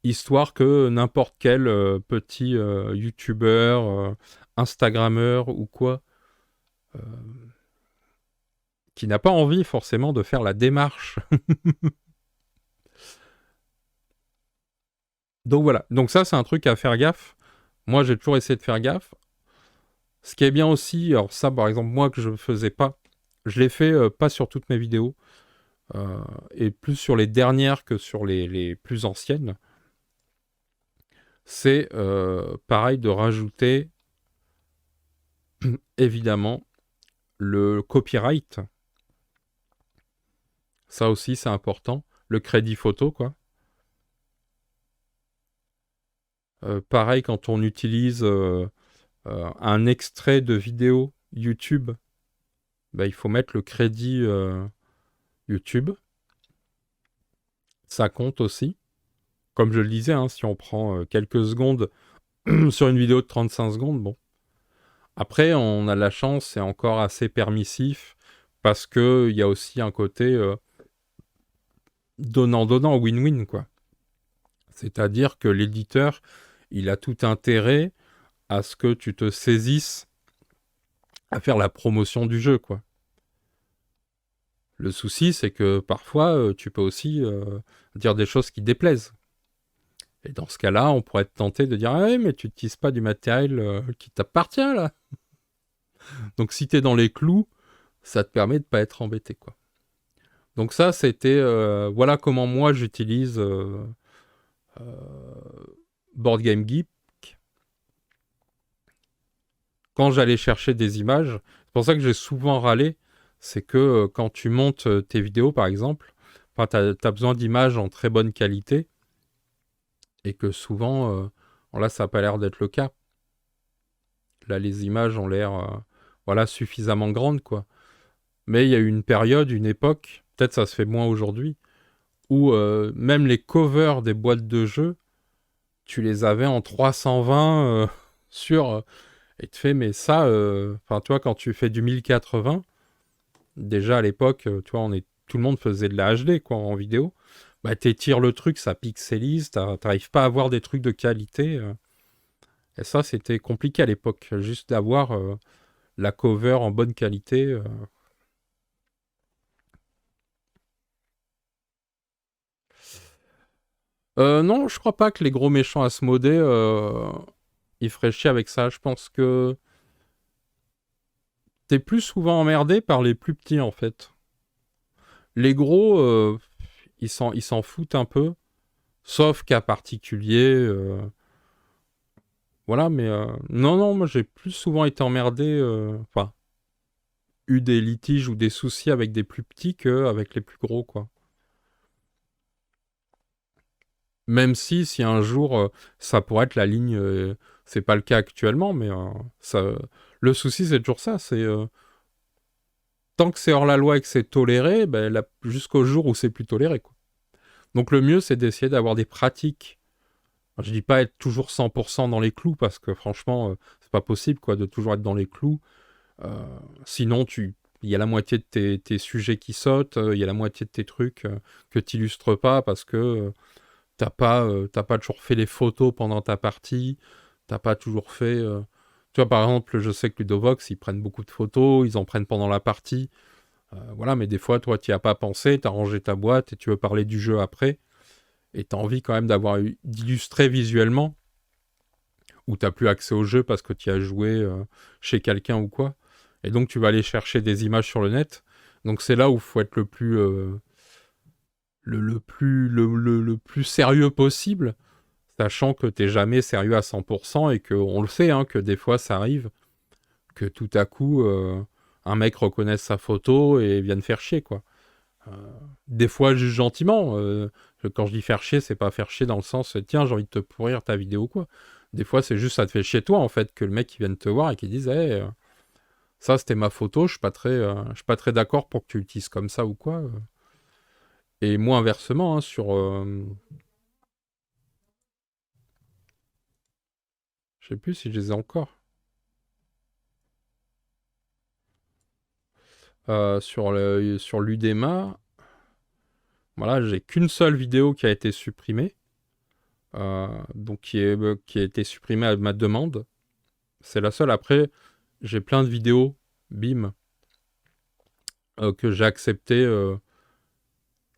histoire que n'importe quel petit youtubeur, instagrammeur ou quoi, euh, qui n'a pas envie forcément de faire la démarche. Donc voilà, donc ça c'est un truc à faire gaffe. Moi j'ai toujours essayé de faire gaffe. Ce qui est bien aussi, alors ça par exemple moi que je ne faisais pas, je l'ai fait pas sur toutes mes vidéos, et plus sur les dernières que sur les plus anciennes, c'est pareil de rajouter évidemment le copyright. Ça aussi c'est important. Le crédit photo quoi. Pareil quand on utilise un extrait de vidéo YouTube, bah, il faut mettre le crédit YouTube. Ça compte aussi. Comme je le disais, hein, si on prend quelques secondes sur une vidéo de 35 secondes, bon. Après, on a de la chance, c'est encore assez permissif, parce qu'il y a aussi un côté donnant-donnant, win-win, quoi. C'est-à-dire que l'éditeur, il a tout intérêt à ce que tu te saisisses à faire la promotion du jeu, quoi. Le souci, c'est que parfois, tu peux aussi dire des choses qui déplaisent. Et dans ce cas-là, on pourrait être tenté de dire: ah oui, mais tu n'utilises pas du matériel qui t'appartient, là. Donc si tu es dans les clous, ça te permet de pas être embêté, quoi. Donc ça, c'était... voilà comment moi, j'utilise Board Game Geek. Quand j'allais chercher des images, c'est pour ça que j'ai souvent râlé, c'est que quand tu montes tes vidéos, par exemple, tu as besoin d'images en très bonne qualité, et que souvent, là, ça n'a pas l'air d'être le cas. Là, les images ont l'air voilà, suffisamment grandes, quoi. Mais il y a eu une période, une époque, peut-être ça se fait moins aujourd'hui, où même les covers des boîtes de jeux, tu les avais en 320 sur... et tu fais, mais ça, enfin, toi, quand tu fais du 1080, déjà à l'époque, tu vois, tout le monde faisait de la HD, quoi, en vidéo. Bah, t'étires le truc, ça pixelise, t'arrives pas à avoir des trucs de qualité. Et ça, c'était compliqué à l'époque, juste d'avoir la cover en bonne qualité. Non, je crois pas que les gros méchants Asmodée, ils feraient chier avec ça. Je pense que t'es plus souvent emmerdé par les plus petits, en fait. Les gros, ils s'en foutent un peu, sauf cas particulier. Voilà, mais non, non, moi j'ai plus souvent été emmerdé, enfin, eu des litiges ou des soucis avec des plus petits qu'avec les plus gros, quoi. Même si un jour, ça pourrait être la ligne, c'est pas le cas actuellement, mais le souci c'est toujours ça, c'est tant que c'est hors la loi et que c'est toléré, ben, jusqu'au jour où c'est plus toléré, quoi. Donc le mieux c'est d'essayer d'avoir des pratiques. Alors, je dis pas être toujours 100% dans les clous, parce que franchement, c'est pas possible, quoi, de toujours être dans les clous. Euh, Sinon, il y a la moitié de tes sujets qui sautent, il y a la moitié de tes trucs que tu illustres pas parce que t'as pas toujours fait les photos pendant ta partie, t'as pas toujours fait... Tu vois, par exemple, je sais que Ludovox, ils prennent beaucoup de photos, ils en prennent pendant la partie, voilà, mais des fois, toi, tu n'y as pas pensé, t'as rangé ta boîte et tu veux parler du jeu après, et t'as envie quand même d'illustrer visuellement, ou t'as plus accès au jeu parce que tu as joué chez quelqu'un ou quoi. Et donc tu vas aller chercher des images sur le net. Donc c'est là où il faut être le plus sérieux possible, sachant que t'es jamais sérieux à 100% et qu'on le sait, hein, que des fois ça arrive, que tout à coup un mec reconnaisse sa photo et vienne faire chier, quoi. Euh, des fois juste gentiment. Quand je dis faire chier, c'est pas faire chier dans le sens tiens, j'ai envie de te pourrir ta vidéo, quoi. Des fois c'est juste ça te fait chier toi, en fait, que le mec qui vienne te voir et qui dise hey, ça c'était ma photo, je suis pas très d'accord pour que tu l'utilises comme ça ou quoi. Et moi inversement, hein, je sais plus si je les ai encore. Sur l'Udema, voilà, j'ai qu'une seule vidéo qui a été supprimée, donc qui a été supprimée à ma demande. C'est la seule. Après, j'ai plein de vidéos, bim, que j'ai accepté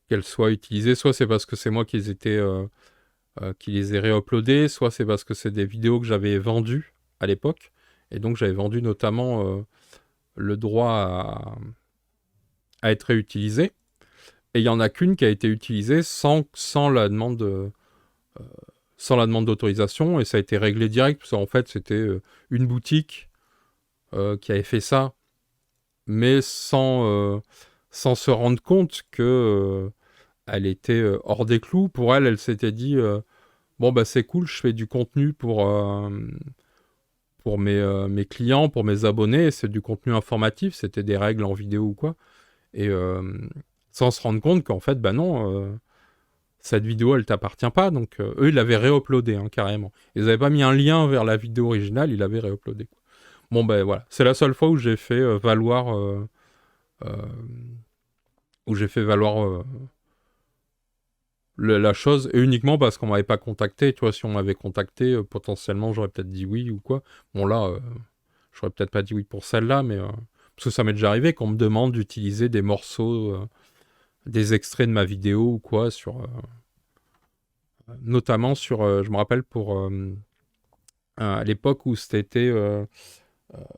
qu'elles soient utilisées. Soit c'est parce que c'est moi qui les ai réuploadées, soit c'est parce que c'est des vidéos que j'avais vendues à l'époque. Et donc j'avais vendu notamment le droit à être réutilisé. Et il y en a qu'une qui a été utilisée sans la demande d'autorisation, et ça a été réglé direct, parce qu'en fait c'était une boutique qui avait fait ça, mais sans se rendre compte que elle était hors des clous. Pour elle, elle s'était dit bon bah c'est cool, je fais du contenu mes clients, pour mes abonnés, c'est du contenu informatif, c'était des règles en vidéo ou quoi. Et sans se rendre compte qu'en fait, bah non, cette vidéo, elle t'appartient pas. Donc, eux, ils l'avaient réuploadé, hein, carrément. Ils n'avaient pas mis un lien vers la vidéo originale, ils l'avaient réuploadé. Bon, ben voilà. C'est la seule fois où j'ai fait valoir... euh, où j'ai fait valoir la chose, et uniquement parce qu'on m'avait pas contacté. Tu vois, si on m'avait contacté, potentiellement, j'aurais peut-être dit oui ou quoi. Bon, là, j'aurais peut-être pas dit oui pour celle-là, mais... parce que ça m'est déjà arrivé qu'on me demande d'utiliser des morceaux, des extraits de ma vidéo ou quoi, notamment sur... je me rappelle pour... à l'époque où c'était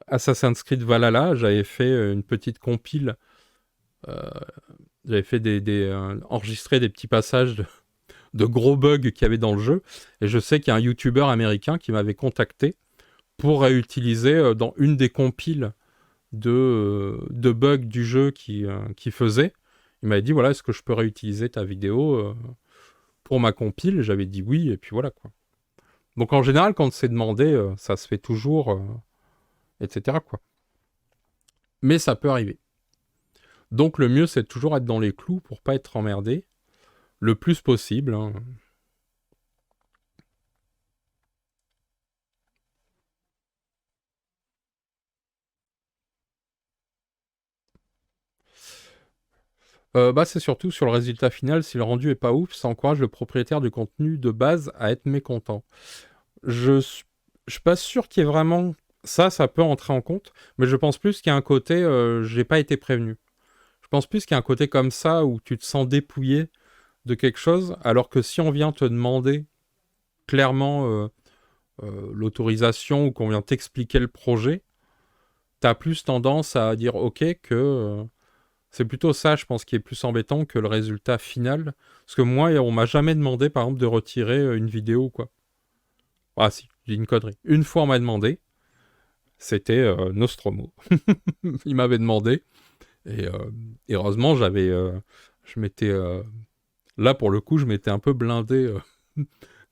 Assassin's Creed Valhalla, j'avais fait une petite compile. euh, J'avais fait enregistré des petits passages de gros bugs qu'il y avait dans le jeu. Et je sais qu'il y a un YouTuber américain qui m'avait contacté pour réutiliser dans une des compiles de bugs du jeu qui faisait. Il m'avait dit, voilà, est-ce que je peux réutiliser ta vidéo pour ma compile? J'avais dit oui, et puis voilà, quoi. Donc en général, quand c'est demandé, ça se fait toujours, etc., quoi. Mais ça peut arriver. Donc le mieux, c'est de toujours être dans les clous pour pas être emmerdé le plus possible, hein. Bah, c'est surtout sur le résultat final, si le rendu est pas ouf, ça encourage le propriétaire du contenu de base à être mécontent. Je suis pas sûr qu'il y ait vraiment... Ça peut entrer en compte, mais je pense plus qu'il y a un côté j'ai pas été prévenu. Je pense plus qu'il y a un côté comme ça où tu te sens dépouillé de quelque chose, alors que si on vient te demander clairement l'autorisation ou qu'on vient t'expliquer le projet, t'as plus tendance à dire ok que... c'est plutôt ça, je pense, qui est plus embêtant que le résultat final. Parce que moi, on m'a jamais demandé, par exemple, de retirer une vidéo, quoi. Ah si, j'ai une connerie. Une fois, on m'a demandé. C'était Nostromo. Il m'avait demandé. Et heureusement, je m'étais... là, pour le coup, je m'étais un peu blindé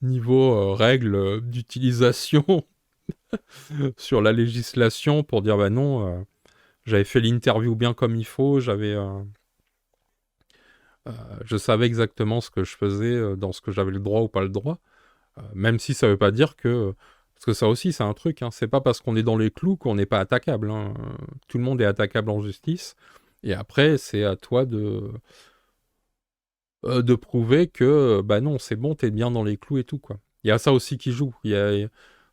niveau règles d'utilisation sur la législation pour dire, bah non, j'avais fait l'interview bien comme il faut, je savais exactement ce que je faisais dans ce que j'avais le droit ou pas le droit. Même si ça veut pas dire que... Parce que ça aussi, c'est un truc, hein. C'est pas parce qu'on est dans les clous qu'on n'est pas attaquable, hein. Tout le monde est attaquable en justice. Et après, c'est à toi de prouver que, bah non, c'est bon, t'es bien dans les clous et tout, quoi. Il y a ça aussi qui joue.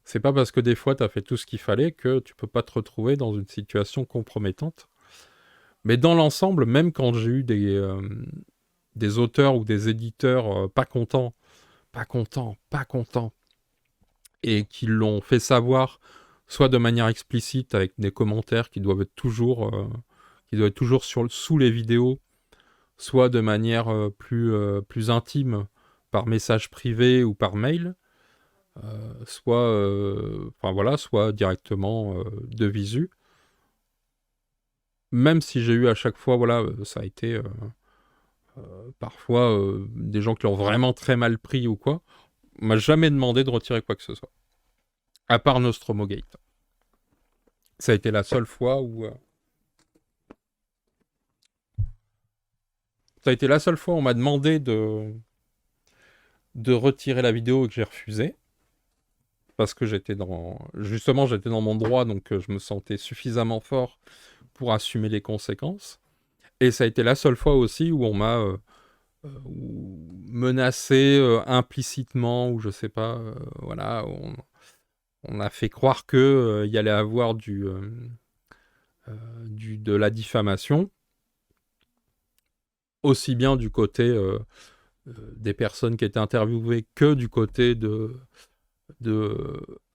C'est pas parce que des fois, t'as fait tout ce qu'il fallait que tu peux pas te retrouver dans une situation compromettante. Mais dans l'ensemble, même quand j'ai eu des auteurs ou des éditeurs pas contents, pas contents, pas contents, et qui l'ont fait savoir, soit de manière explicite avec des commentaires qui doivent être toujours sous les vidéos, soit de manière plus intime par message privé ou par mail, enfin voilà, soit directement de visu. Même si j'ai eu à chaque fois, voilà, ça a été parfois des gens qui l'ont vraiment très mal pris ou quoi, on m'a jamais demandé de retirer quoi que ce soit. À part Nostromogate. Ça a été la seule fois où... ça a été la seule fois où on m'a demandé de retirer la vidéo et que j'ai refusé. Parce que justement, j'étais dans mon droit, donc je me sentais suffisamment fort pour assumer les conséquences. Et ça a été la seule fois aussi où on m'a menacé implicitement, ou je sais pas, voilà, on a fait croire que il y allait avoir de la diffamation, aussi bien du côté des personnes qui étaient interviewées que du côté de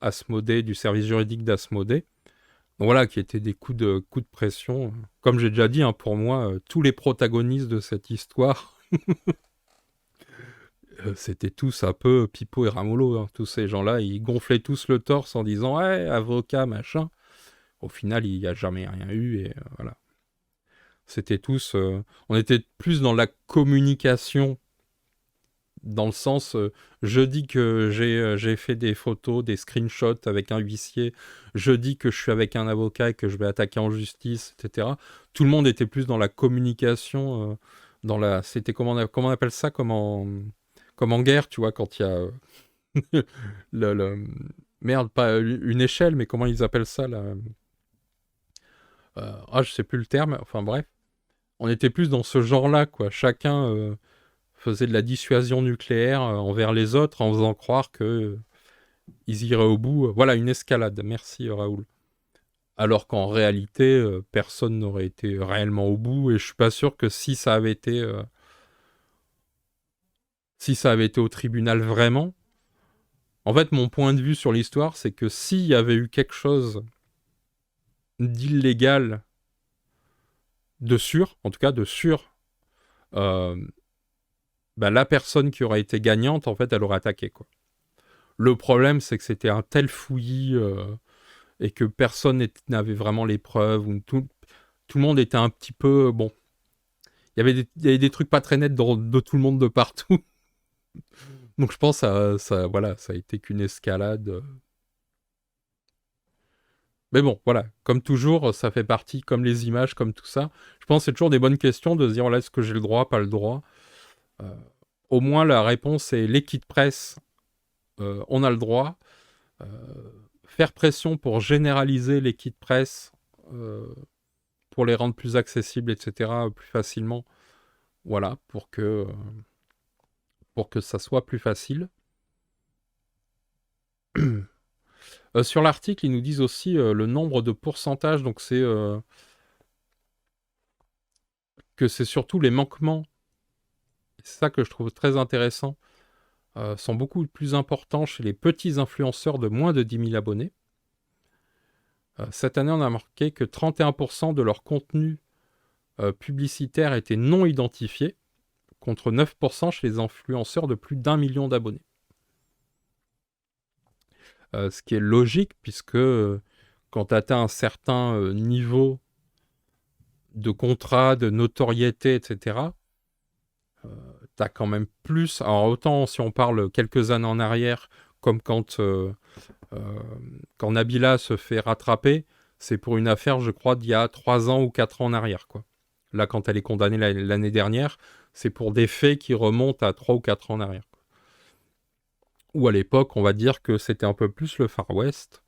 Asmodée, du service juridique d'Asmodée. Donc voilà, qui étaient des coups de pression. Comme j'ai déjà dit, hein, pour moi, tous les protagonistes de cette histoire, c'était tous un peu Pipo et Ramolo, hein. Tous ces gens-là, ils gonflaient tous le torse en disant ouais, avocat, machin. Au final, il n'y a jamais rien eu et voilà. C'était tous... on était plus dans la communication dans le sens, je dis que j'ai fait des photos, des screenshots avec un huissier, je dis que je suis avec un avocat et que je vais attaquer en justice, etc. Tout le monde était plus dans la communication, c'était comment on appelle ça, comme en guerre, tu vois, quand il y a merde, pas une échelle, mais comment ils appellent ça là, je sais plus le terme, enfin bref. On était plus dans ce genre-là, quoi. Chacun faisait de la dissuasion nucléaire envers les autres en faisant croire que ils iraient au bout. Voilà, une escalade. Merci, Raoul. Alors qu'en réalité, personne n'aurait été réellement au bout. Et je suis pas sûr que si ça avait été au tribunal vraiment. En fait, mon point de vue sur l'histoire, c'est que s'il y avait eu quelque chose d'illégal, de sûr, en tout cas de sûr, euh, bah, la personne qui aurait été gagnante, en fait, elle aurait attaqué, quoi. Le problème, c'est que c'était un tel fouillis et que personne n'avait vraiment les preuves. Tout le monde était un petit peu... Bon, il y avait des trucs pas très nets de tout le monde de partout. Donc je pense que voilà, ça a été qu'une escalade. Mais bon, voilà, comme toujours, ça fait partie, comme les images, comme tout ça. Je pense que c'est toujours des bonnes questions de se dire, voilà, est-ce que j'ai le droit, pas le droit. Euh, Au moins, la réponse est l'équipe de presse, on a le droit. Euh, Faire pression pour généraliser les kits presse, pour les rendre plus accessibles, etc., plus facilement. Voilà, pour que ça soit plus facile. Sur l'article, ils nous disent aussi le nombre de pourcentages, donc que c'est surtout les manquements, c'est ça que je trouve très intéressant, sont beaucoup plus importants chez les petits influenceurs de moins de 10 000 abonnés. Cette année, on a marqué que 31% de leur contenu publicitaire était non identifié, contre 9% chez les influenceurs de plus d'1 million d'abonnés. Ce qui est logique, puisque quand tu atteins un certain niveau de contrat, de notoriété, etc., tu as quand même plus... Alors autant si on parle quelques années en arrière, comme quand Nabila se fait rattraper, c'est pour une affaire, je crois, d'il y a 3 ans ou 4 ans en arrière, quoi. Là, quand elle est condamnée l'année dernière, c'est pour des faits qui remontent à 3 ou 4 ans en arrière. Ou à l'époque, on va dire que c'était un peu plus le Far West,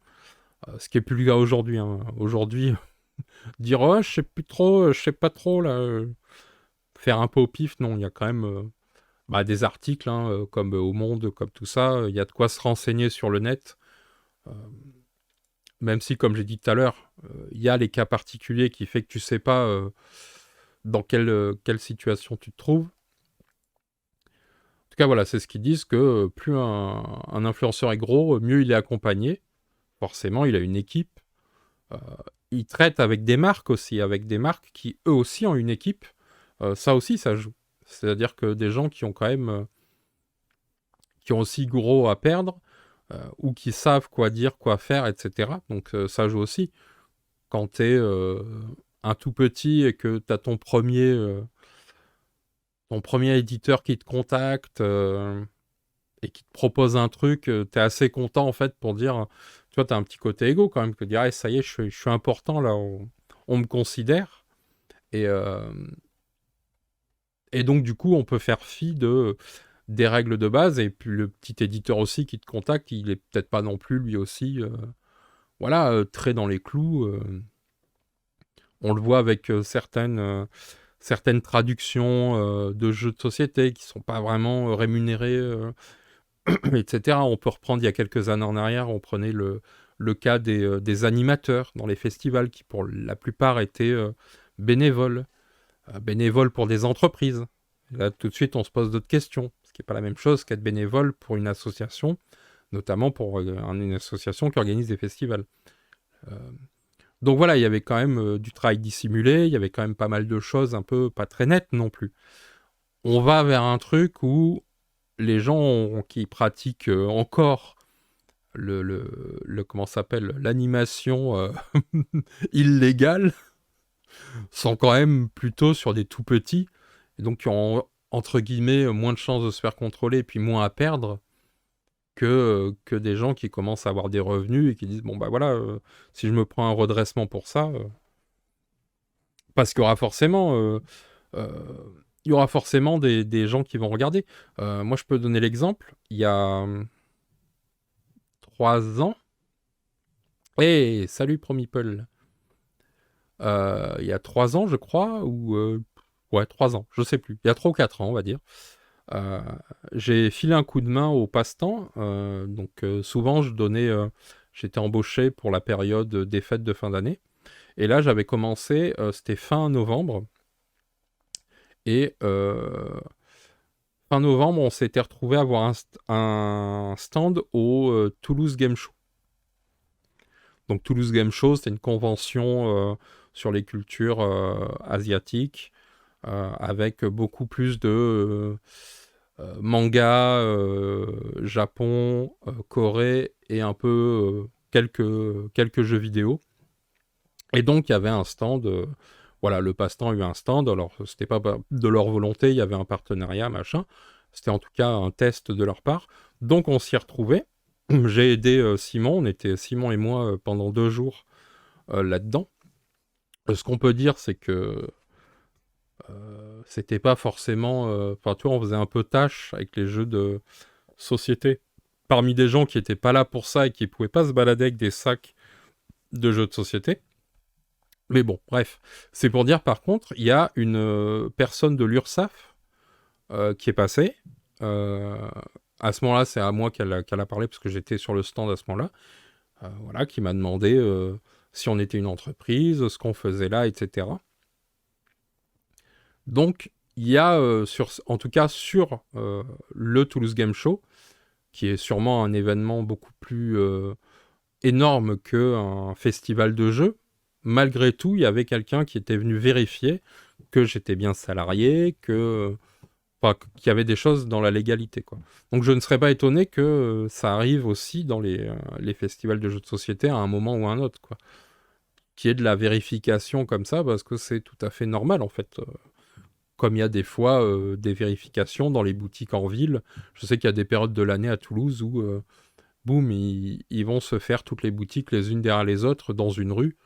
ce qui est plus le cas aujourd'hui. Hein. Aujourd'hui, dire oh, je sais plus trop, je sais pas trop là, faire un peu au pif, non, il y a quand même des articles hein, comme Au Monde, comme tout ça, il y a de quoi se renseigner sur le net. Euh, Même si, comme j'ai dit tout à l'heure, il y a les cas particuliers qui fait que tu sais pas dans quelle situation tu te trouves. En tout cas, voilà, c'est ce qu'ils disent que plus un influenceur est gros, mieux il est accompagné. Forcément, il a une équipe. Euh, il traite avec des marques aussi, avec des marques qui eux aussi ont une équipe. Ça aussi, ça joue. C'est-à-dire que des gens qui ont quand même, qui ont aussi gros à perdre, ou qui savent quoi dire, quoi faire, etc. Donc ça joue aussi. Quand t'es un tout petit et que t'as ton premier éditeur qui te contacte et qui te propose un truc, t'es assez content en fait pour dire, tu vois, t'as un petit côté égo quand même, que dire, ah, ça y est, je suis important là, on me considère. Et, euh, et donc du coup, on peut faire fi des règles de base, et puis le petit éditeur aussi qui te contacte, il est peut-être pas non plus lui aussi, voilà, très dans les clous. On le voit avec certaines traductions de jeux de société qui sont pas vraiment rémunérées, etc. On peut reprendre il y a quelques années en arrière, on prenait le cas des animateurs dans les festivals qui pour la plupart étaient bénévoles. Bénévoles pour des entreprises. Et là tout de suite on se pose d'autres questions, ce qui n'est pas la même chose qu'être bénévole pour une association, notamment pour une association qui organise des festivals. Euh, donc voilà, il y avait quand même du travail dissimulé, il y avait quand même pas mal de choses un peu pas très nettes non plus. On va vers un truc où les gens qui pratiquent encore comment s'appelle, l'animation illégale sont quand même plutôt sur des tout petits, et donc qui ont entre guillemets, moins de chances de se faire contrôler et puis moins à perdre que des gens qui commencent à avoir des revenus et qui disent bon bah voilà, si je me prends un redressement pour ça, parce qu'il y aura forcément, euh, il y aura forcément des gens qui vont regarder. Moi je peux donner l'exemple, il y a 3 ans, salut Promeeple, il y a 3 ans je crois, ou ouais 3 ans, je sais plus, il y a 3 ou 4 ans on va dire. Euh, j'ai filé un coup de main au passe-temps. Donc souvent, j'étais embauché pour la période des fêtes de fin d'année. Et là, j'avais commencé, c'était fin novembre. Et fin novembre, on s'était retrouvé à avoir un stand au Toulouse Game Show. Donc Toulouse Game Show, c'est une convention sur les cultures asiatiques, avec beaucoup plus de manga, Japon, Corée et un peu quelques jeux vidéo. Et donc il y avait un stand, voilà, le passe-temps a eu un stand, alors c'était pas de leur volonté, il y avait un partenariat, machin. C'était en tout cas un test de leur part. Donc on s'y retrouvait. J'ai aidé Simon, on était Simon et moi pendant 2 jours là-dedans. Ce qu'on peut dire, c'est que c'était pas forcément. Enfin, tu vois, on faisait un peu tâche avec les jeux de société parmi des gens qui étaient pas là pour ça et qui pouvaient pas se balader avec des sacs de jeux de société. Mais bon, bref. C'est pour dire, par contre, il y a une personne de l'URSSAF qui est passée. Euh, à ce moment-là, c'est à moi qu'elle a parlé parce que j'étais sur le stand à ce moment-là. Voilà, qui m'a demandé si on était une entreprise, ce qu'on faisait là, etc. Donc, il y a, en tout cas sur le Toulouse Game Show, qui est sûrement un événement beaucoup plus énorme qu'un festival de jeux, malgré tout, il y avait quelqu'un qui était venu vérifier que j'étais bien salarié, enfin, qu'il y avait des choses dans la légalité, quoi. Donc je ne serais pas étonné que ça arrive aussi dans les festivals de jeux de société à un moment ou à un autre, quoi. Qu'il y ait de la vérification comme ça, parce que c'est tout à fait normal, en fait. Comme il y a des fois des vérifications dans les boutiques en ville. Je sais qu'il y a des périodes de l'année à Toulouse où boum, ils vont se faire toutes les boutiques les unes derrière les autres dans une rue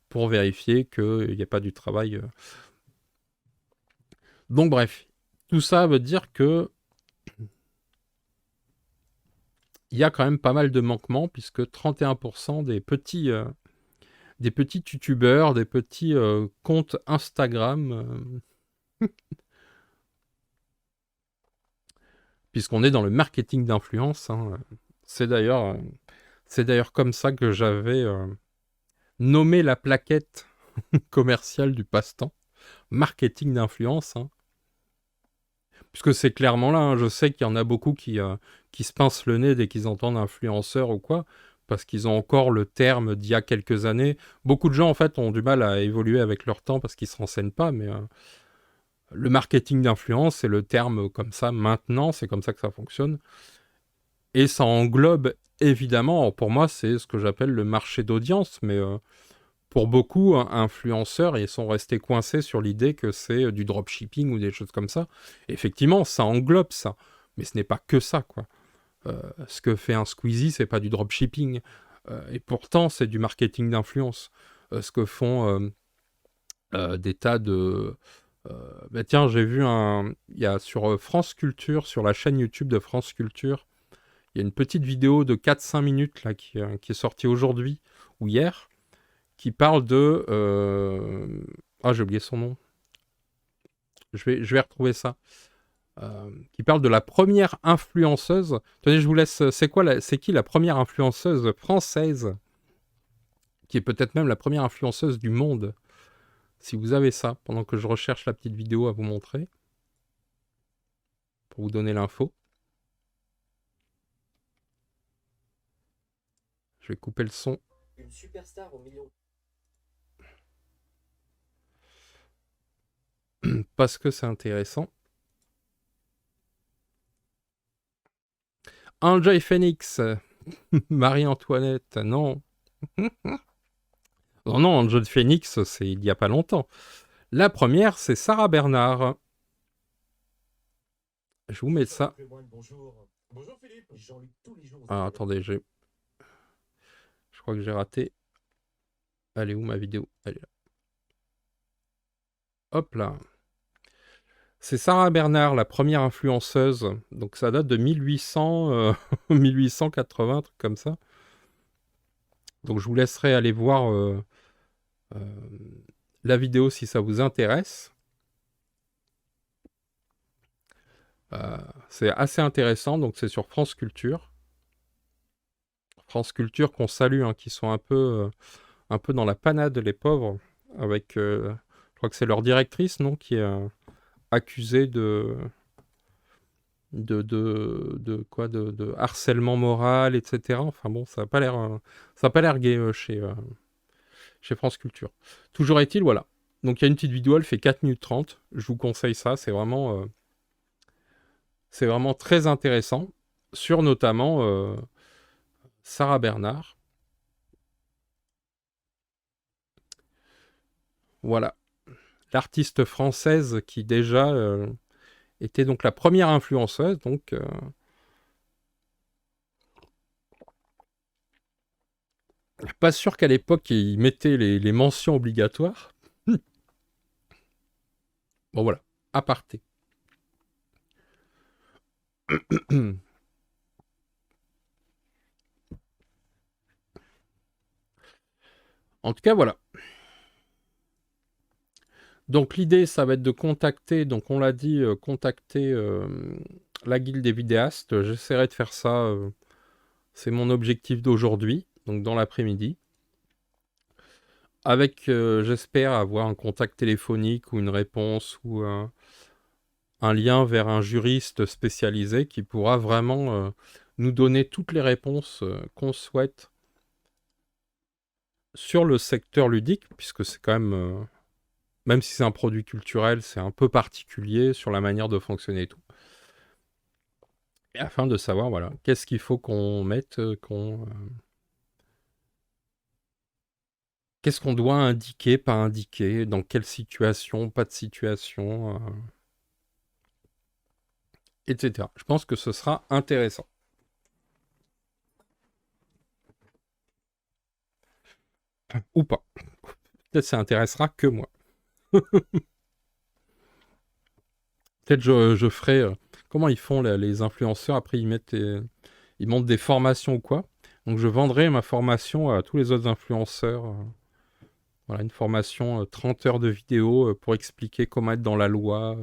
pour vérifier qu'il n'y a pas du travail. Donc bref, tout ça veut dire que il y a quand même pas mal de manquements puisque 31% des petits youtubeurs, des petits comptes Instagram, puisqu'on est dans le marketing d'influence, hein, c'est d'ailleurs euh, c'est d'ailleurs comme ça que j'avais nommé la plaquette commerciale du passe-temps. Marketing d'influence, hein. Puisque c'est clairement là, hein. Je sais qu'il y en a beaucoup qui se pincent le nez dès qu'ils entendent influenceur ou quoi, parce qu'ils ont encore le terme d'il y a quelques années. Beaucoup de gens, en fait, ont du mal à évoluer avec leur temps parce qu'ils ne se renseignent pas, mais le marketing d'influence, c'est le terme comme ça maintenant, c'est comme ça que ça fonctionne. Et ça englobe, évidemment, pour moi, c'est ce que j'appelle le marché d'audience, mais pour beaucoup, influenceurs, ils sont restés coincés sur l'idée que c'est du dropshipping ou des choses comme ça. Effectivement, ça englobe ça, mais ce n'est pas que ça, quoi. Ce que fait un Squeezie, c'est pas du dropshipping, et pourtant c'est du marketing d'influence. Ce que font des tas de... bah tiens, j'ai vu il y a sur France Culture, sur la chaîne YouTube de France Culture, il y a une petite vidéo de 4-5 minutes là, qui est sortie aujourd'hui ou hier, qui parle de... Ah, j'ai oublié son nom. Je vais retrouver ça. Qui parle de la première influenceuse. Tenez, je vous laisse. C'est qui la première influenceuse française, qui est peut-être même la première influenceuse du monde? Si vous avez ça, pendant que je recherche la petite vidéo à vous montrer, pour vous donner l'info. Je vais couper le son. Une superstar au million. Parce que c'est intéressant. Enjoy Phoenix. Marie-Antoinette, non. Non, non, Enjoy Phoenix, c'est il y a pas longtemps. La première, c'est Sarah Bernard. Je vous mets ça. Ah, attendez, je crois que j'ai raté. Elle est où ma vidéo? Elle est là. Hop là. C'est Sarah Bernard, la première influenceuse. Donc ça date de 1800, 1880, un truc comme ça. Donc je vous laisserai aller voir euh, la vidéo si ça vous intéresse. C'est assez intéressant, donc c'est sur France Culture. France Culture qu'on salue, hein, qui sont un peu dans la panade, les pauvres, avec, je crois que c'est leur directrice, non, qui est accusée de harcèlement moral, etc. Enfin bon, ça a pas l'air gai chez France Culture. Toujours est-il, voilà. Donc il y a une petite vidéo, elle fait 4 minutes 30. Je vous conseille ça, c'est vraiment très intéressant. Sur notamment Sarah Bernard. Voilà. L'artiste française qui déjà était donc la première influenceuse. Donc pas sûr qu'à l'époque ils mettaient les mentions obligatoires. Bon voilà, aparté. En tout cas, voilà. Donc l'idée, ça va être de contacter, donc on l'a dit, contacter la guilde des vidéastes. J'essaierai de faire ça, c'est mon objectif d'aujourd'hui, donc dans l'après-midi. Avec, j'espère, avoir un contact téléphonique ou une réponse ou un lien vers un juriste spécialisé qui pourra vraiment nous donner toutes les réponses qu'on souhaite sur le secteur ludique, puisque c'est quand même si c'est un produit culturel, c'est un peu particulier sur la manière de fonctionner et tout. Et afin de savoir, voilà, qu'est-ce qu'il faut qu'on mette, qu'est-ce qu'on doit indiquer, pas indiquer, dans quelle situation, pas de situation, etc. Je pense que ce sera intéressant. Ou pas. Peut-être ça intéressera que moi. Peut-être je ferai... comment ils font les influenceurs? Après, ils montent des formations ou quoi. Donc je vendrai ma formation à tous les autres influenceurs. Voilà, une formation 30 heures de vidéo pour expliquer comment être dans la loi.